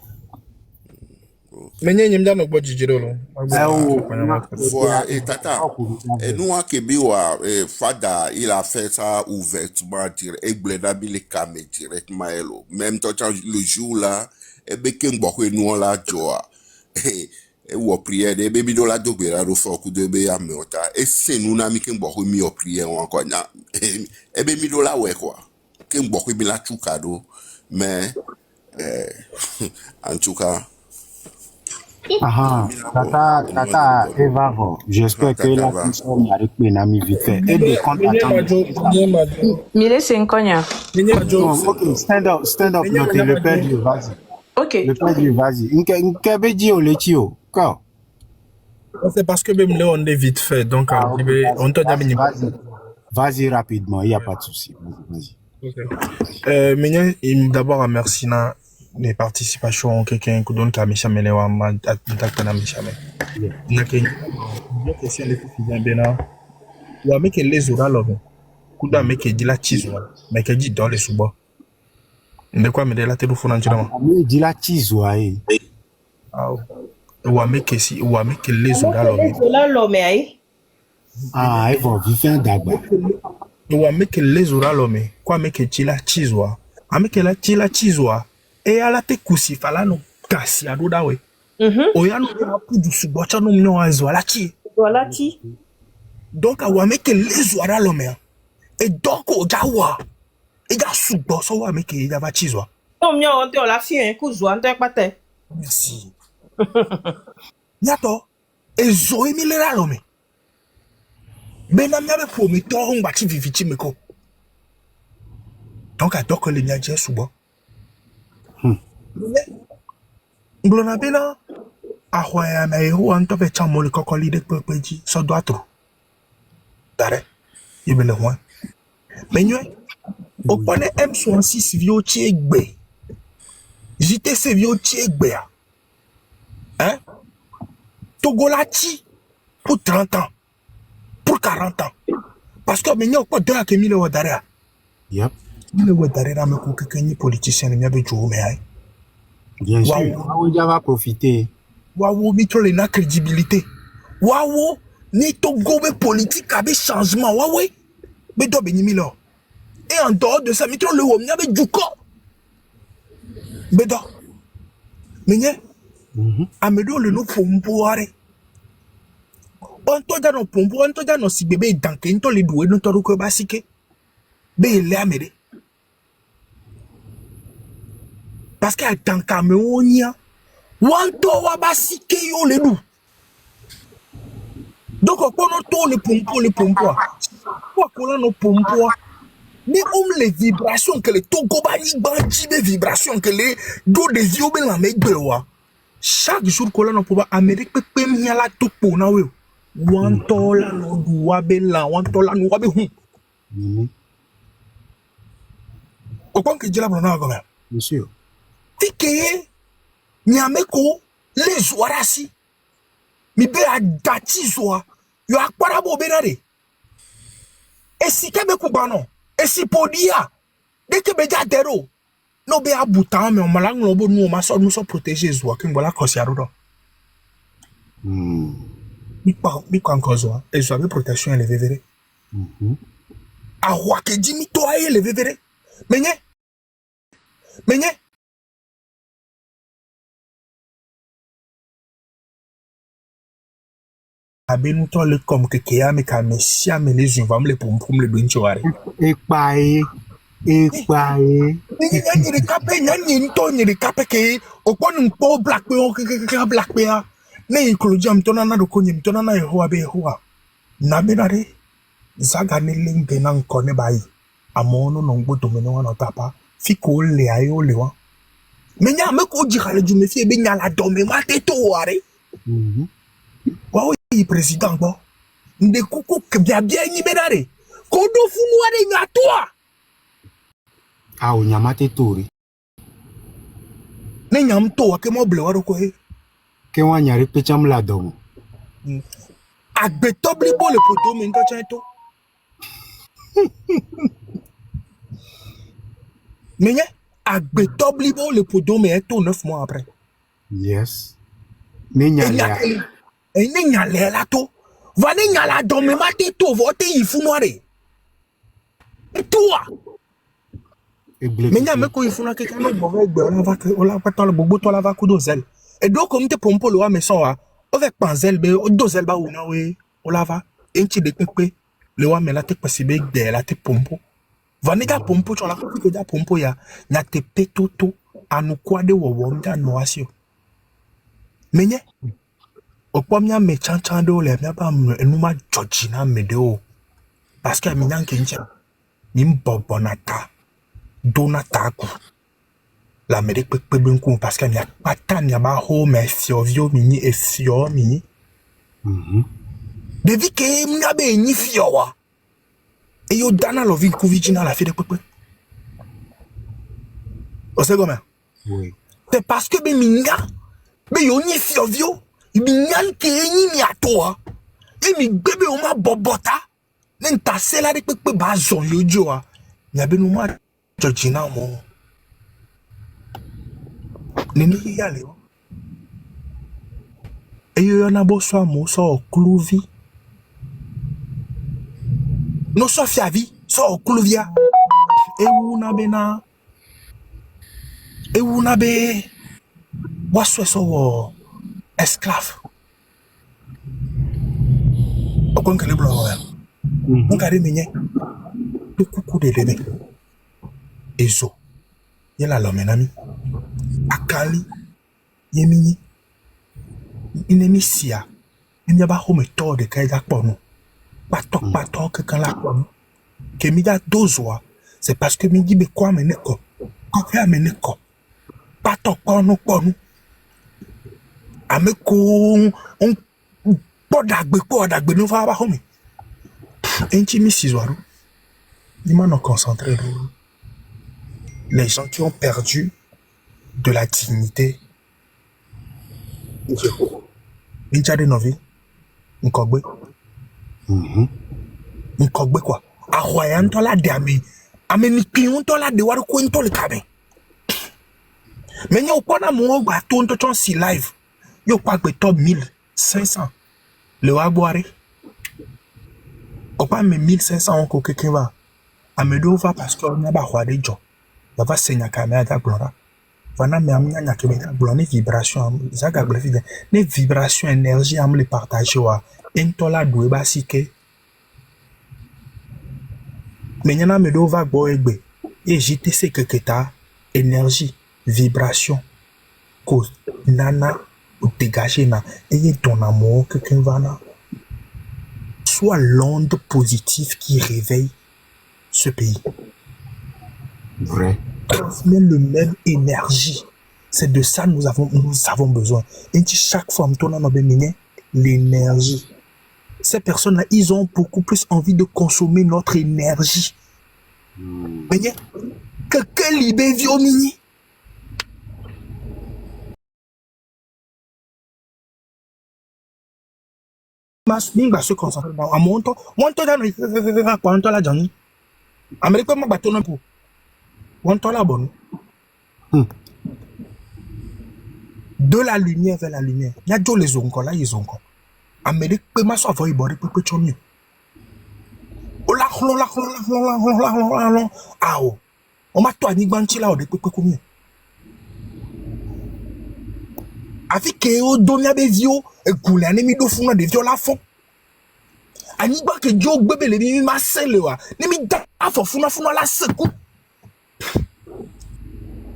Mais n'y a pas de budget. Voilà, et tata, et nous, à Kébiwa, Fada, il a fait ça ouvertement, et Blendabi les camé directement, même temps, le jour là, et Bekin Boko, nous, là, Joa, et ou prière, et baby do la dobera, au fort coup de béa meota, et c'est nous, n'a mis qu'un Boko, mi au prière, ou encore, et baby do la ouais, quoi, qu'un Boko, mi la choucado, mais, en tout cas, Ah, tata, Evavo. J'espère que la personne n'a pas pénami vite fait. Et des comptes attendent. Mille Senkonya. Ok, stand up, notez le père Dieu, vas-y. Ok. Le père Dieu, vas-y. Nkebe dit au letio. Quoi? C'est parce que même là, on est vite fait. Donc, on t'a dit. Vas-y rapidement, il n'y a pas de souci. Vas-y. Mais d'abord, merci na les participations quelqu'un qui donne ta mission mais wa ma attaque na mission mais na que bien que si les filles bien là wa mais que les orales kuda mais que dit la cheese mais que dit dans les sous-bas de quoi me de la téléphone entièrement mais dit la cheese ouais wa mais que si wa mais que les orales ah ils vont vivre d'abord wa mais que les orales mais quoi mais que dit la cheese wa a mais que la cheese wa et à la te kusi fala no kasi ado da we oya no na pudu subocha no mno azo la chi donc awa meke lezo ara lo me et donc o jawa e ga subo so wa meke e va chizwa o mi o te o la fi en ku zo an te pate merci nyato e zo e mi le ra lo me be na mi abe po mi to hun ba chi vivichi me ko donc a donc le nya je subo Blona bena ahoya na ehu anto be chamo le kokoli de pepeji so do atro dare ibele ho menyo o pone M66 vi o chi egbe JTC vi o chi egbe hein Togolachi pour 30 ans pour 40 ans parce que menyo ko de akemi le dare yep le dare na me ko kekenyi politicien ni be jo me ai bien sûr on va profiter wawo mitro le na crédibilité wawo ni to gobe politique avec changement wawe be do benimi lo et en dehors de ça mitro le wo mi avec duko be do menye amedo le no pompoare on to ja no pompo on to ja no si bebe danke nto le duwe no to ko basike be le amede parce que dans Cameroun wanto wa basike yo le du donc on to le pompo quoi qu'on no pompo mais les vibrations que les Togo bani banji des vibrations que les do des yeux ben la megbewa chaque jour qu'on no pour Amérique pe mi ala to po na we wanto la no du wa be la wanto la no wa be hu o kon que jela na go monsieur tike nyameko les warasi mi be adati zoa yo akpara bo benade e si kebe kubano e si podia de kebe jadero no be abuta me o malang no bo no ma so protéger zoa kin bola kosi arudo mi kwa nkozo e zo be protection ele vevere ahwa ke jimi to aye le vevere menye abenu to le comme que ya me ka me sia me les yeux va me le pom le binchoare e pae ni to ni kape ke o pon po black pe o ke black pe a ne include am to na do konyi to na e ho abe ho a na be na re zaga ne limbe na nko ne bai amono no ngbodo me no na tapa fi ko le ayo le wa me nya me ko ji khale ju me fi be nya la do me ma te to ware président bon de koko bien ni benare ko do funu wade nyatoa ah o nyamate tori ne nyam to ke mo ble waro ko he ke wa nyari pecham la do agbe tobli bo le poto me ndo chanto menye agbe tobli bo le poto me to 9 mois après yes Ninyalea. Et ninyalea la to. Va ninyala domme mate to vote yifunoare. Et toi. Mais n'y a même quand il faut que quelqu'un mauvais on la va dans le bobo to la va coup d'ozel. Et donc comme te pompo le wa mais so wa. Avec panzel be dozel ba una we. On la va. Enchi de pepe. Le wa mais la te pasibe de la te pompo. Va nega pompo tu la que da pompo ya. Na te petoto anu kwa de wo nda no asio. Mais n'y okwa mia me chanchan do le mia ba enuma Georgina medeo parce que mi nan kencha mi mbobonata donataku la me de pepe benku parce que mi pata mi ba ho me fiovio mini e fio mini devi ke mi abe ni fiowa e yo dana lo vi ku vigina la fi de pepe o se comment Oui. c'est parce que be minga be yo ni fiovio mi nyan ke ni mi atoa e mi bebe o ma bobota nen ta sela de pepe ba zon yo joa nya be no ma Georgina mo nini yale o e yo na bo so mo so kluvi no so fiavi so kluvia e una be waswe so esclave. Okon kele blo wa. On kare menye. Le coucou de deme. Ezo. Yela lo menami. Akali. Yemini. Inemi sia. Enya ba home to de kai da ponu. Patok que kan la ponu. Ke mi da dozwa. C'est parce que mi di be kwa meneko. Ko ya meneko. Patok ponu. Ameko on podagbe no va ba homi. Enchi mi sizwaru. Ni mano concentré. Les gens qui ont perdu de la dignité. Incha de novi. Nkogbe. Nkogbe quoi. Ahoyan tola de ame ni pion tola de waru ko ntole kabe. Mais n'y a pas mo gba to to chon si live. Yo pas que top 1500. Le wa boire. O pas me 1500 on ko quelqu'un va. Amedo va parce que on a ba hwa de jo. Va va senya caméra da glora. Vana me amnya nya ke da glora ni vibration za ga glora vide. Ne vibration énergie am le partager wa. Entola do ba sike. Mais nyana medo va gbo egbe. Et j'étais c'est que ta énergie, vibration ko nana dégager na et ton amour quelqu'un va na soit l'onde positive qui réveille ce pays. Vrai. Transmet le même énergie. C'est de ça nous avons besoin. Et chaque fois on a l'énergie. Ces personnes-là, ils ont beaucoup plus envie de consommer notre énergie. Mais quelqu'un libère vie au mini. Minga se concentrer dans un montant dans le la jani. Amérique ma bateau non pour. Montant la bonne. De la lumière vers la lumière. Il y a deux les oncons là, ils ont encore. Amérique peut ma soit voyer bord peut peut mieux. La ah oh. On m'a toi ni banchi là de peut combien. Avec que o donia be vio e kule anemi do funa de vio la fon. Ani ba ke jo gbebe le mi ma sele wa. Ni mi da afo funa la seku.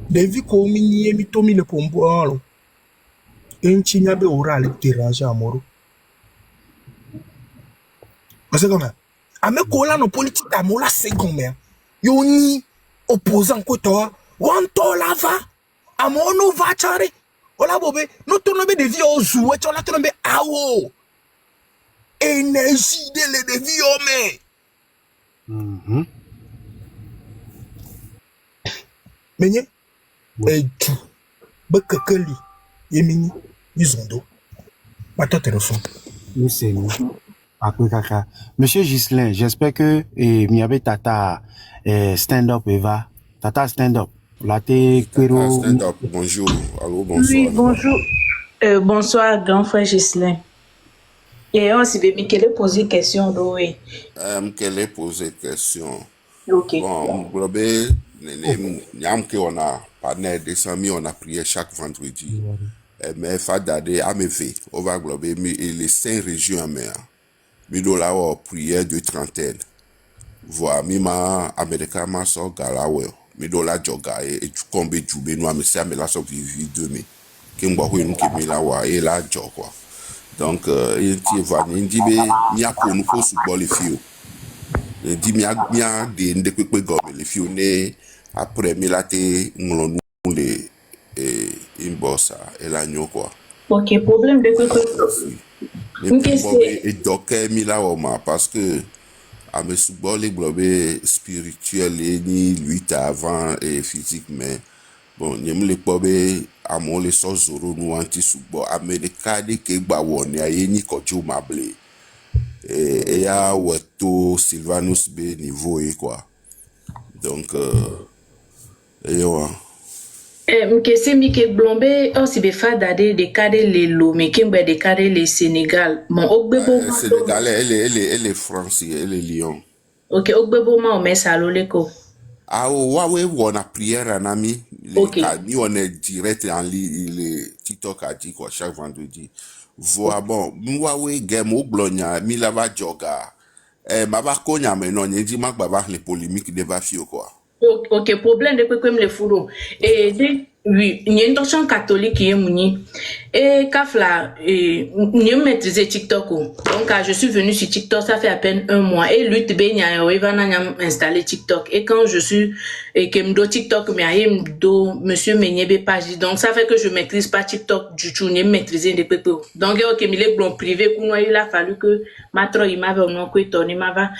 Devi ko mi ni mi to mi le pombo alo. Enchi nya be ora le déranger amoro. Parce que comment? Ame ko la no politique amola secondaire. Yo ni opposant ko to wan to lava. Amono va chare. Ola bobe, nous tournons des vies au zou, et on a tourné à haut. Énergie de vie au mais. Mais et tu, bekekeli, yemini, izondo. Maintenant t'es refond. Nous c'est nous. Après kaka. Monsieur Ghislain, j'espère que Miabe Tata stand-up Eva. Tata stand-up. Là t'es Stand up, bonjour. Allô, bonsoir. Oui, bonjour. Bonsoir, grand frère Gislain. Et on s'est mis quelle poser question d'où Quelle est posée question? Ok. Bon, globé, nyam que on a partenaire des amis, on a prié chaque vendredi. Mais fadade amevé, on va globé les 5 régions mais midola o prière de trentaine. Voilà, mima Américain ma so galawe, midola joga et tu combe jube no amesa me la so vivi de me. Kimbo hu nu ke mi la wa e la jo quoi. Donc il va ni be mi apo nu ko subo le fio. Di mi a de ndekwe go le fio ne après mi la te ngolo nu le imbosa e la nyo quoi. Ok, problème de quoi? Mais et donc mi la o ma parce que à me subo le globe spirituel et ni lutte avant et physique mais bon nyem le pobe amo le so zoro nu anti subo America de ke gba woni aye ni kojo mable et ya weto Sylvanus be niveau et quoi donc et yo Mkese Mike Blombe aussi be fa dade de kade le lo mais kimbe de kade le Sénégal mon ogbebo Sénégal elle est France elle est Lyon. Ok, ogbebo ma o mesa lo leko. Ah ouais on a prière en ami Ok. Ni on est direct en ligne TikTok a dit quoi chaque vendredi. Voilà bon mwawe game o blonya mi la va joga ma ba konya mais non ni di ma ba les polémiques de va fio quoi. Ok, problème de quoi comme le fourreau. Et oui, il y a une intention catholique qui est muni. Et kafla, n'y maîtriser TikTok. Donc, je suis venue sur TikTok, ça fait à peine 1 mois. Et lui, il va installer TikTok. Et quand je suis, et que m'do TikTok, monsieur Menyebe page. Donc, ça fait que je maîtrise pas TikTok du tout, n'y maîtriser des pépés. Donc, ok, il est blond privé, il a fallu que il m'avait au nom que il m'avait.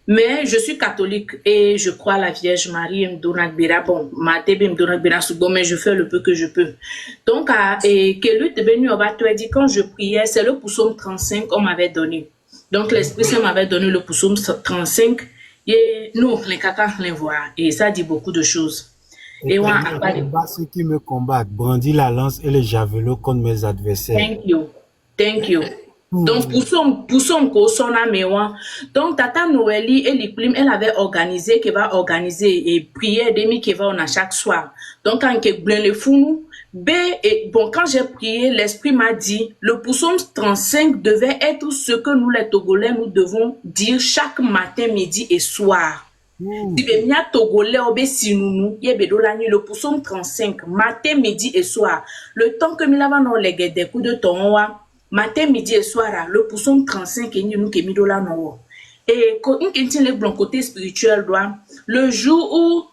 Mais je suis catholique et je crois à la Vierge Marie Mdonagbira. Bon, mais je fais le peu que je peux. Donc, et que lui te béni, on va te dire, quand je priais, c'est le psaume 35 qu'on m'avait donné. Donc, l'Esprit Saint m'avait donné le psaume 35 et nous, les caca, les voir. Et ça dit beaucoup de choses. Et moi, ceux qui me combattent, brandis la lance et les javelots contre mes adversaires. Thank you. Thank you. Donc, pour son améwa. Donc, Tata Noélie et l'Iplim, elle avait organisé, qu'elle va organiser et prier demi qui va on a chaque soir. Donc, quand qu'elle blin le fou, et bon, quand j'ai prié, l'esprit m'a dit, le psaume 35 devait être ce que nous, les Togolais, nous devons dire chaque matin, midi et soir. Si bien, mia Togolais, le psaume 35, matin, midi et soir. Le temps que nous avons les des coups de ton matin, midi et soir, le psaume 35 est nous qui mis là non. Et quand on tient le bon côté spirituel, le jour où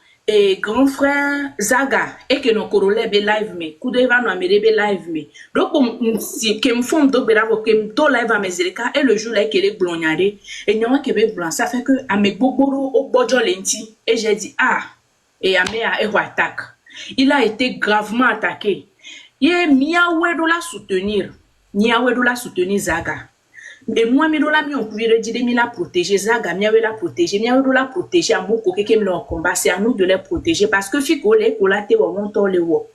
grand frère Zaga et que nos corollaires be live me, coup de va nous amener be live me. Donc si que me font do bravo que me do live à mes et le jour là que les blognade et non que be blanc, ça fait que à mes boboro au bojo lenti et j'ai dit et amé a attaque. Il a été gravement attaqué. Ye miawe do la soutenir. Niawe do la soutenir Zaga. Et moi, mi do la mi on pouvait dire mi la protéger Zaga, miawe la protéger, miawe do la protéger à mon coquet qui me leur combat, c'est à nous de les protéger parce que fiko les colate wa monto le wo.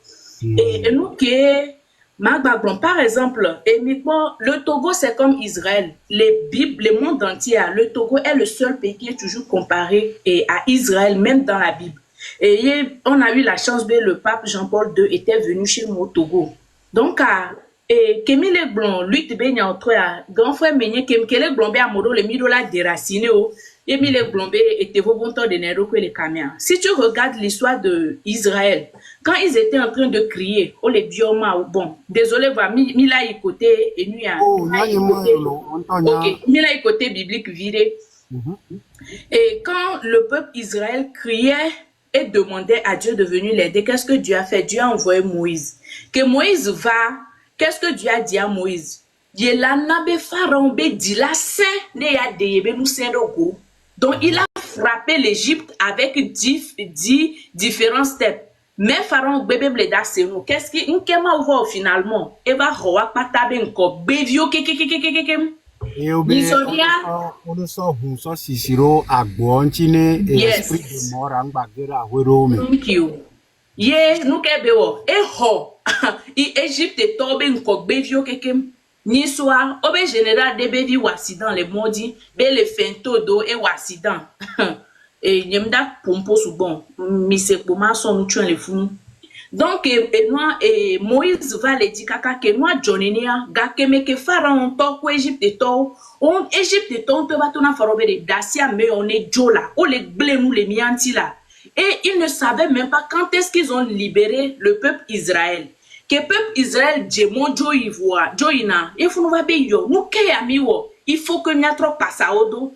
Et nous que Magbaglon par exemple, et le Togo c'est comme Israël, les Bibles, le monde entier, le Togo est le seul pays qui est toujours comparé à Israël même dans la Bible. Et on a eu la chance que le pape Jean-Paul II était venu chez nous au Togo. Donc, et Kémy Leblon, lui, tu es entre grand frère Menyé, Kémy Blombe à Modo, le midola déraciné, et Kémy Blombe était vos bons temps de Nero que les caméras. Si tu regardes l'histoire d'Israël, quand ils étaient en train de crier, oh les bioma, bon, désolé, va, Mila y côté, et nous, Mila y côté biblique viré. Et quand le peuple Israël criait, et demandait à Dieu de venir l'aider, qu'est-ce que Dieu a fait? Dieu a envoyé Moïse. Que Moïse va, qu'est-ce que Dieu a dit à Moïse? Donc il a frappé l'Égypte avec 10 différents steps. Mais Pharaon bébé bleda c'est nous. Qu'est-ce qui va finalement? Et va roa patabe encore bevio et on le sort Sisiro à Guantine et esprit de mort en Bagera. Thank you. Ye, nous kebewo. E ho. I Égypte tobe nkogbe vio kekem. Ni soir, obe général de bevi wasidan le modi, be le fento do e wasidan. Et nyemda pompo sou bon. Mi se poma son tuen le fou. Donc, Moïse va le dire kaka que moi Johnenia ga keme ke pharaon to ko Égypte to on Égypte to te batona farobe de dacia mais on est jola o le blé nous les mianti là et ils ne savaient même pas quand est-ce qu'ils ont libéré le peuple Israël que peuple Israël djemo jo ivoa joina il faut nous va be yo nous ke amiwo il faut que nous trop passa odo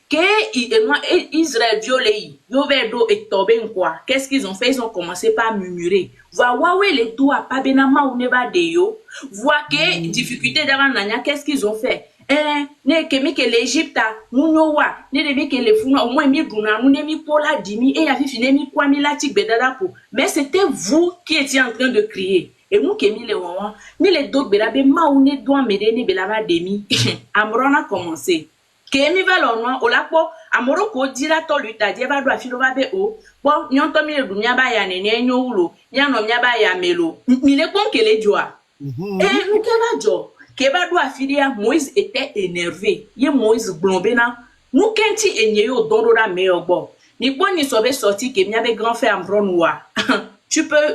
que Israël violé yo vedo et toben quoi qu'est-ce qu'ils ont fait ils ont commencé par murmurer voir les doigts pas benama ou ne va de yo voir que difficulté d'avant nanya qu'est-ce qu'ils ont fait ne que l'Égypte nous wa ne de que les funa au moins mi duna nous ne mi pola dimi et ya fifi ne mi kwa mi la tik bedada po mais c'était vous qui étiez en train de crier et nous qui mi le wawa mi le dog belabe ma ou ne doit me ne belava demi amrona commencé que mi va l'on o la po amoro ko dira to lui ta die ba do afilo ba be o bon nyon to mi le dunya ba ya ne ne nyo wulo nya no mya ba ya melo mi le kon kele joa et nous ke ba jo ke ba do afilia Moïse était énervé ye Moïse blombena nous kenti enye yo dondo da me ogbo ni po ni so be sorti ke mya be grand frère amronoa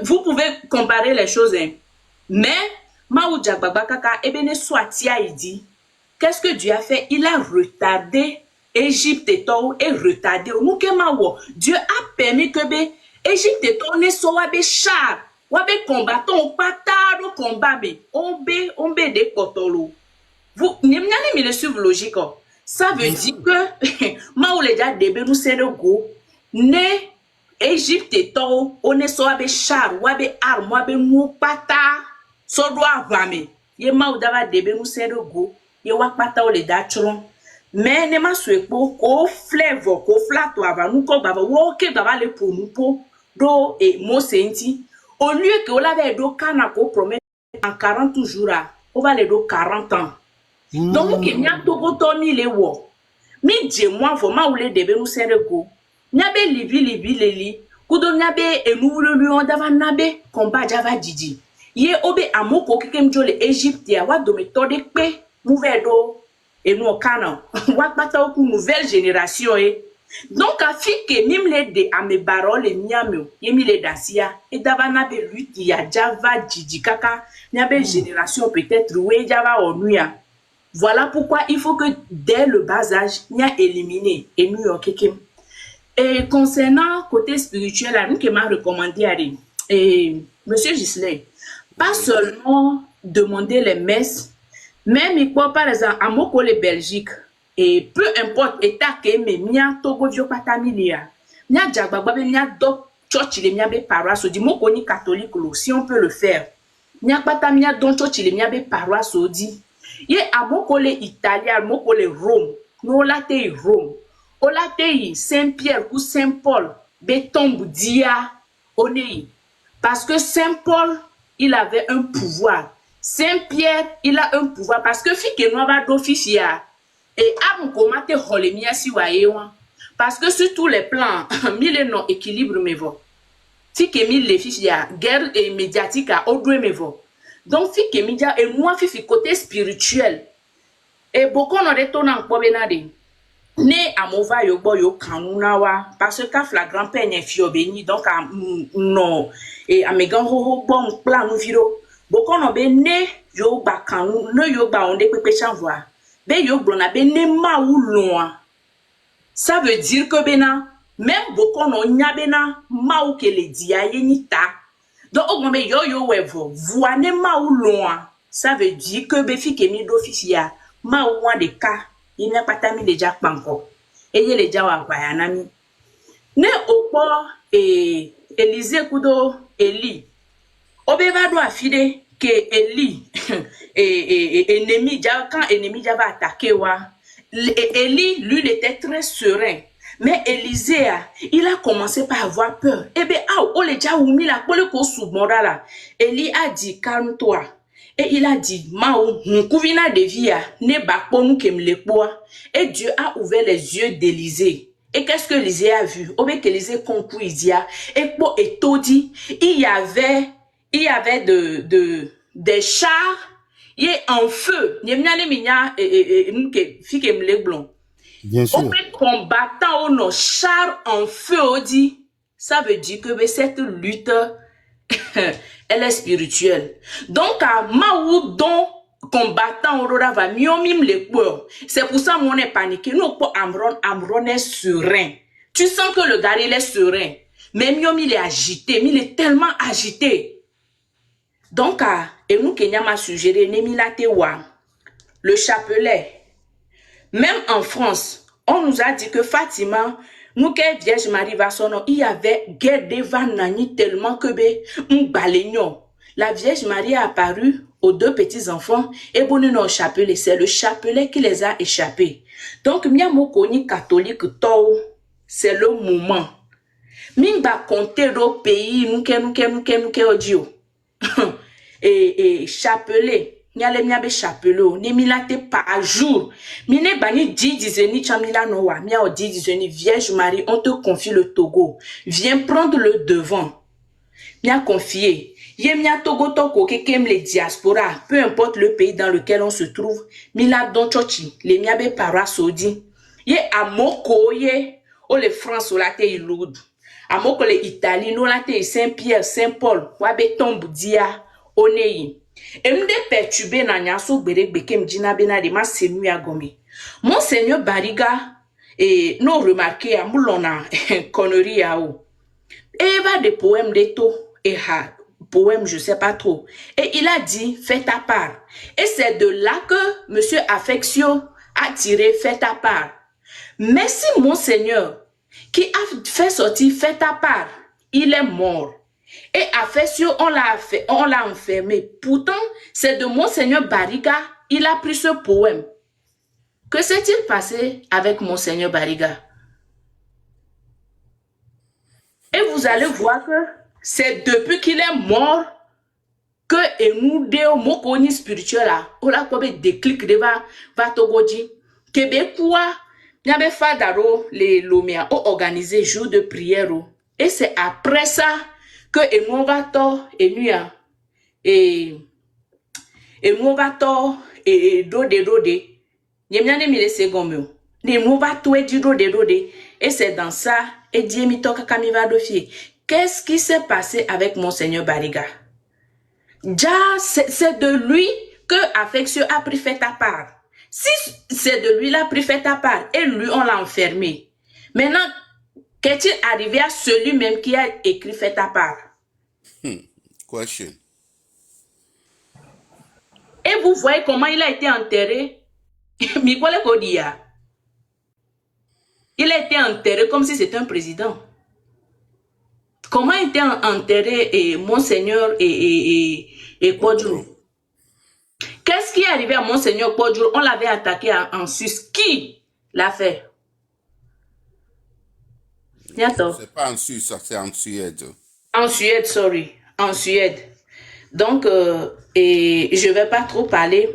vous pouvez comparer les choses hein. Mais ma ou jagbagba kaka ebene swatia idi. Qu'est-ce que Dieu a fait? Il a retardé Égypte et retardé. Dieu a permis que Égypte et ne soit pas char, wabe combattant, pas tard combat, on be de kotolo. Vous n'aimez le suivre logique. Ça veut dire que ma ou les gars de nous c'est le go. Ne Égypte et on ne soit pas char, wabe arme, wabe mou pata, so doit vame. Ye ma ou dava de nous c'est le go. Ye wak pata ou le datron mais ne ma souepo ko flavor ko flato ava nous ko baba wo ke baba le pour nous po do et mo senti au lieu que on l'avait do kana ko promettre en 40 jours on va le do 40 ans donc ke nya to go to mi le wo mi je moi vraiment ou le debe nous sereko nya be libi leli kudo nya be enu lu on dava nabe combat java didi ye obe amoko kekem jole Égypte ya wa do méthode pe Mouvedo et nous au canon. Wakbata ou nouvelle génération. Donc, à fi que mime les de à mes paroles et miamio, yemi les dacia, et davana be lutte, y a java djiji kaka, nyabe génération peut-être, ouais, java onuya. Voilà pourquoi il faut que dès le bas âge, n'y a éliminé, et nous yon kekem. Et concernant côté spirituel, à nous qui m'a recommandé à Monsieur Gisley, pas seulement demander les messes, même par exemple, à Moko le Belgique, et peu importe état que me mia Togo vio patamilia, mia Djagbabe mia do church le mia be paroisse di Moko ni catholique si on peut le faire. Mia patamia don church le mia be paroisse di. Ye à Moko le Italien, Moko le Rome, no late Rome. O late Saint-Pierre ou Saint-Paul, be tombe dia onei. Parce que Saint-Paul, il avait un pouvoir. Saint-Pierre, il a un pouvoir parce que fi que nous va d'officia et am komate holemia si wayewa parce que sur tous les plans mille non équilibre me vo fi que mille les ficia guerre et médiatique à odwe me vo donc fi que media et moi fi côté spirituel et beaucoup non de ton en benade ne amova yo bo yo kanuna wa parce que flagrant peine fio béni donc non et amegan ho bon plan nous viro Boko no be ne yo ba kanu no yo ba onde pepe chanvoa be yo blona be ne ma ou loin ça veut dire que bena même boko no nya bena ma ou ke le dia yenita donc o be yo wevo voa ne ma ou loin ça veut dire que be fi ke mi d'officia ma ou wa de ka ina patami de jak panko eye le jawa kwa yanami ne opo Élysée kudo Eli Obeva doit affirmer que Eli ennemi quand ennemi va attaquer wa Eli lui il était très serein mais Élisée il a commencé par avoir peur et ben ah on le déjà oumi la pole ko submora là Eli a dit calme-toi et il a dit mao nkuvina de via ne ba ponu kemlepo et Dieu a ouvert les yeux d'Élisée Et qu'est-ce que Lisée a vu? Au que Lisée concours Idia. Et pour Etodi, il y avait des chars. Il est en feu. Bien sûr. Au combattant nos chars en feu, on dit. Ça veut dire que cette lutte, elle est spirituelle. Donc, à Maou, donc, combattant Aurora va mieux les peurs. C'est pour ça qu'on est paniqué. Nous, pour Amron est serein. Tu sens que le gars, il est serein. Mais Miom, il est agité. Il est tellement agité. Donc, et nous, Kenya m'a suggéré, le chapelet. Même en France, on nous a dit que Fatima, nous, que Vierge Marie va son nom, il y avait guerre devant Nani tellement que la Vierge Marie a apparu aux deux petits-enfants et bon, non, chapelet. C'est le chapelet qui les a échappés. Donc, Miamokoni catholique, c'est le moment. Mimba compter au pays, nous, audio. Et chapelet. Nyale miabe chapelo ni milate par jour mine bani 10 dizeni chamila noa mia o 10 dizeni Vierge Marie on te confie le Togo viens prendre le devant mia confier ye mia Togo toko kekem les diaspora peu importe le pays dans lequel on se trouve mila don chochi les miabe para saudi ye amoko ye o le France o la te iloud amoko le Italie no la te Saint-Pierre Saint-Paul wabe tombe dia oneyi. Et nous perturbés na nyaso berek kem djina bena de ma senu ya gomi. Monseigneur Bariga et nous remarqué à moulona connerie à ou. Et va des poèmes d'éto et ha poèmes je sais pas trop. Et il a dit fais ta part. Et c'est de là que monsieur Affectio a tiré fais ta part. Merci Monseigneur qui a fait sortir fais ta part. Il est mort. Et Affectio, on l'a enfermé. Pourtant, c'est de Monseigneur Bariga, il a pris ce poème. Que s'est-il passé avec Monseigneur Bariga? Et vous allez voir que c'est depuis qu'il est mort que nous déo mokoni spirituel là, on a quoi déclic de va togoji. Québécois, n'avait pas d'aro les lomia ont organisé jour de prière. Et c'est après ça que nous va to et nuya et nous va to et dode nyemnyane mi laisser gomme ni nous va to et dode et c'est dans ça et Dieu mi to kaka mi va dofier. Qu'est-ce qui s'est passé avec Monseigneur Bariga? Ja, c'est de lui que Affectio a pris fait ta part. Si c'est de lui l'a pris fait ta part et lui on l'a enfermé. Maintenant qu'est-il arrivé à celui-même qui a écrit fait ta part? Question. Et vous voyez comment il a été enterré? Il a été enterré comme si c'était un président. Comment a été enterré Monseigneur et Kodjour? Qu'est-ce qui est arrivé à Monseigneur Kodjour? On l'avait attaqué en Suisse. Qui l'a fait? C'est pas en Suisse, c'est en Suède. En Suède, sorry. En Suède. Donc, et je ne vais pas trop parler.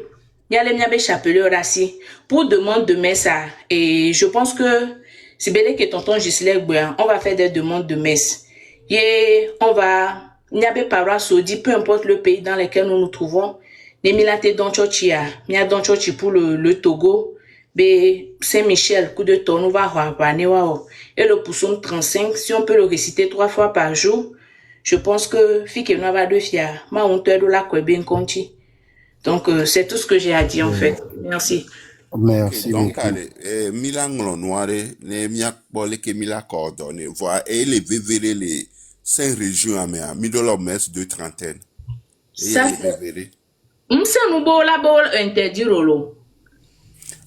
Il y a les chapelés rassis pour demande de messe. Et je pense que c'est bien que tonton Gisèle, on va faire des demandes de messe. Et on va, il y a des paroles saudi, peu importe le pays dans lequel nous nous trouvons. Les milate donchochia, il y a donchochi pour le Togo. Saint-Michel, coup de ton, on va et le psaume 35, si on peut le réciter 3 fois par jour, je pense que fille nous va de fier. Ma honte de la quoi bien conti. Donc c'est tout ce que j'ai à dire en fait. Merci. Merci Donc, beaucoup. allez, Milan Noire, les miakbole que Mila coordonné, voir et les vévérés les 5 régions à middle of mess de trentaine. Et Ça, les vévérés. M'sa nous bo la bo interdire lo.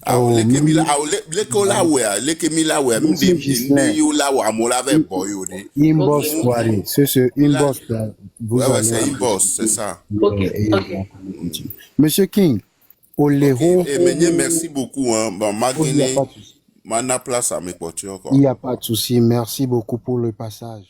Ah, les Kemila, les Kola, les Kemila, Monsieur Gislain, you la wa mola ve boyo de. inbox Poiré, c'est ce inbox là. Vous Ouais, allez c'est inbox, c'est ça. Ok, et ok. on continue. Monsieur King, Oléro, Et maintenant, merci beaucoup, hein. Bon, il n'y a pas de souci. Mana place à mes potes encore. Il n'y a pas de souci. Merci beaucoup pour le passage.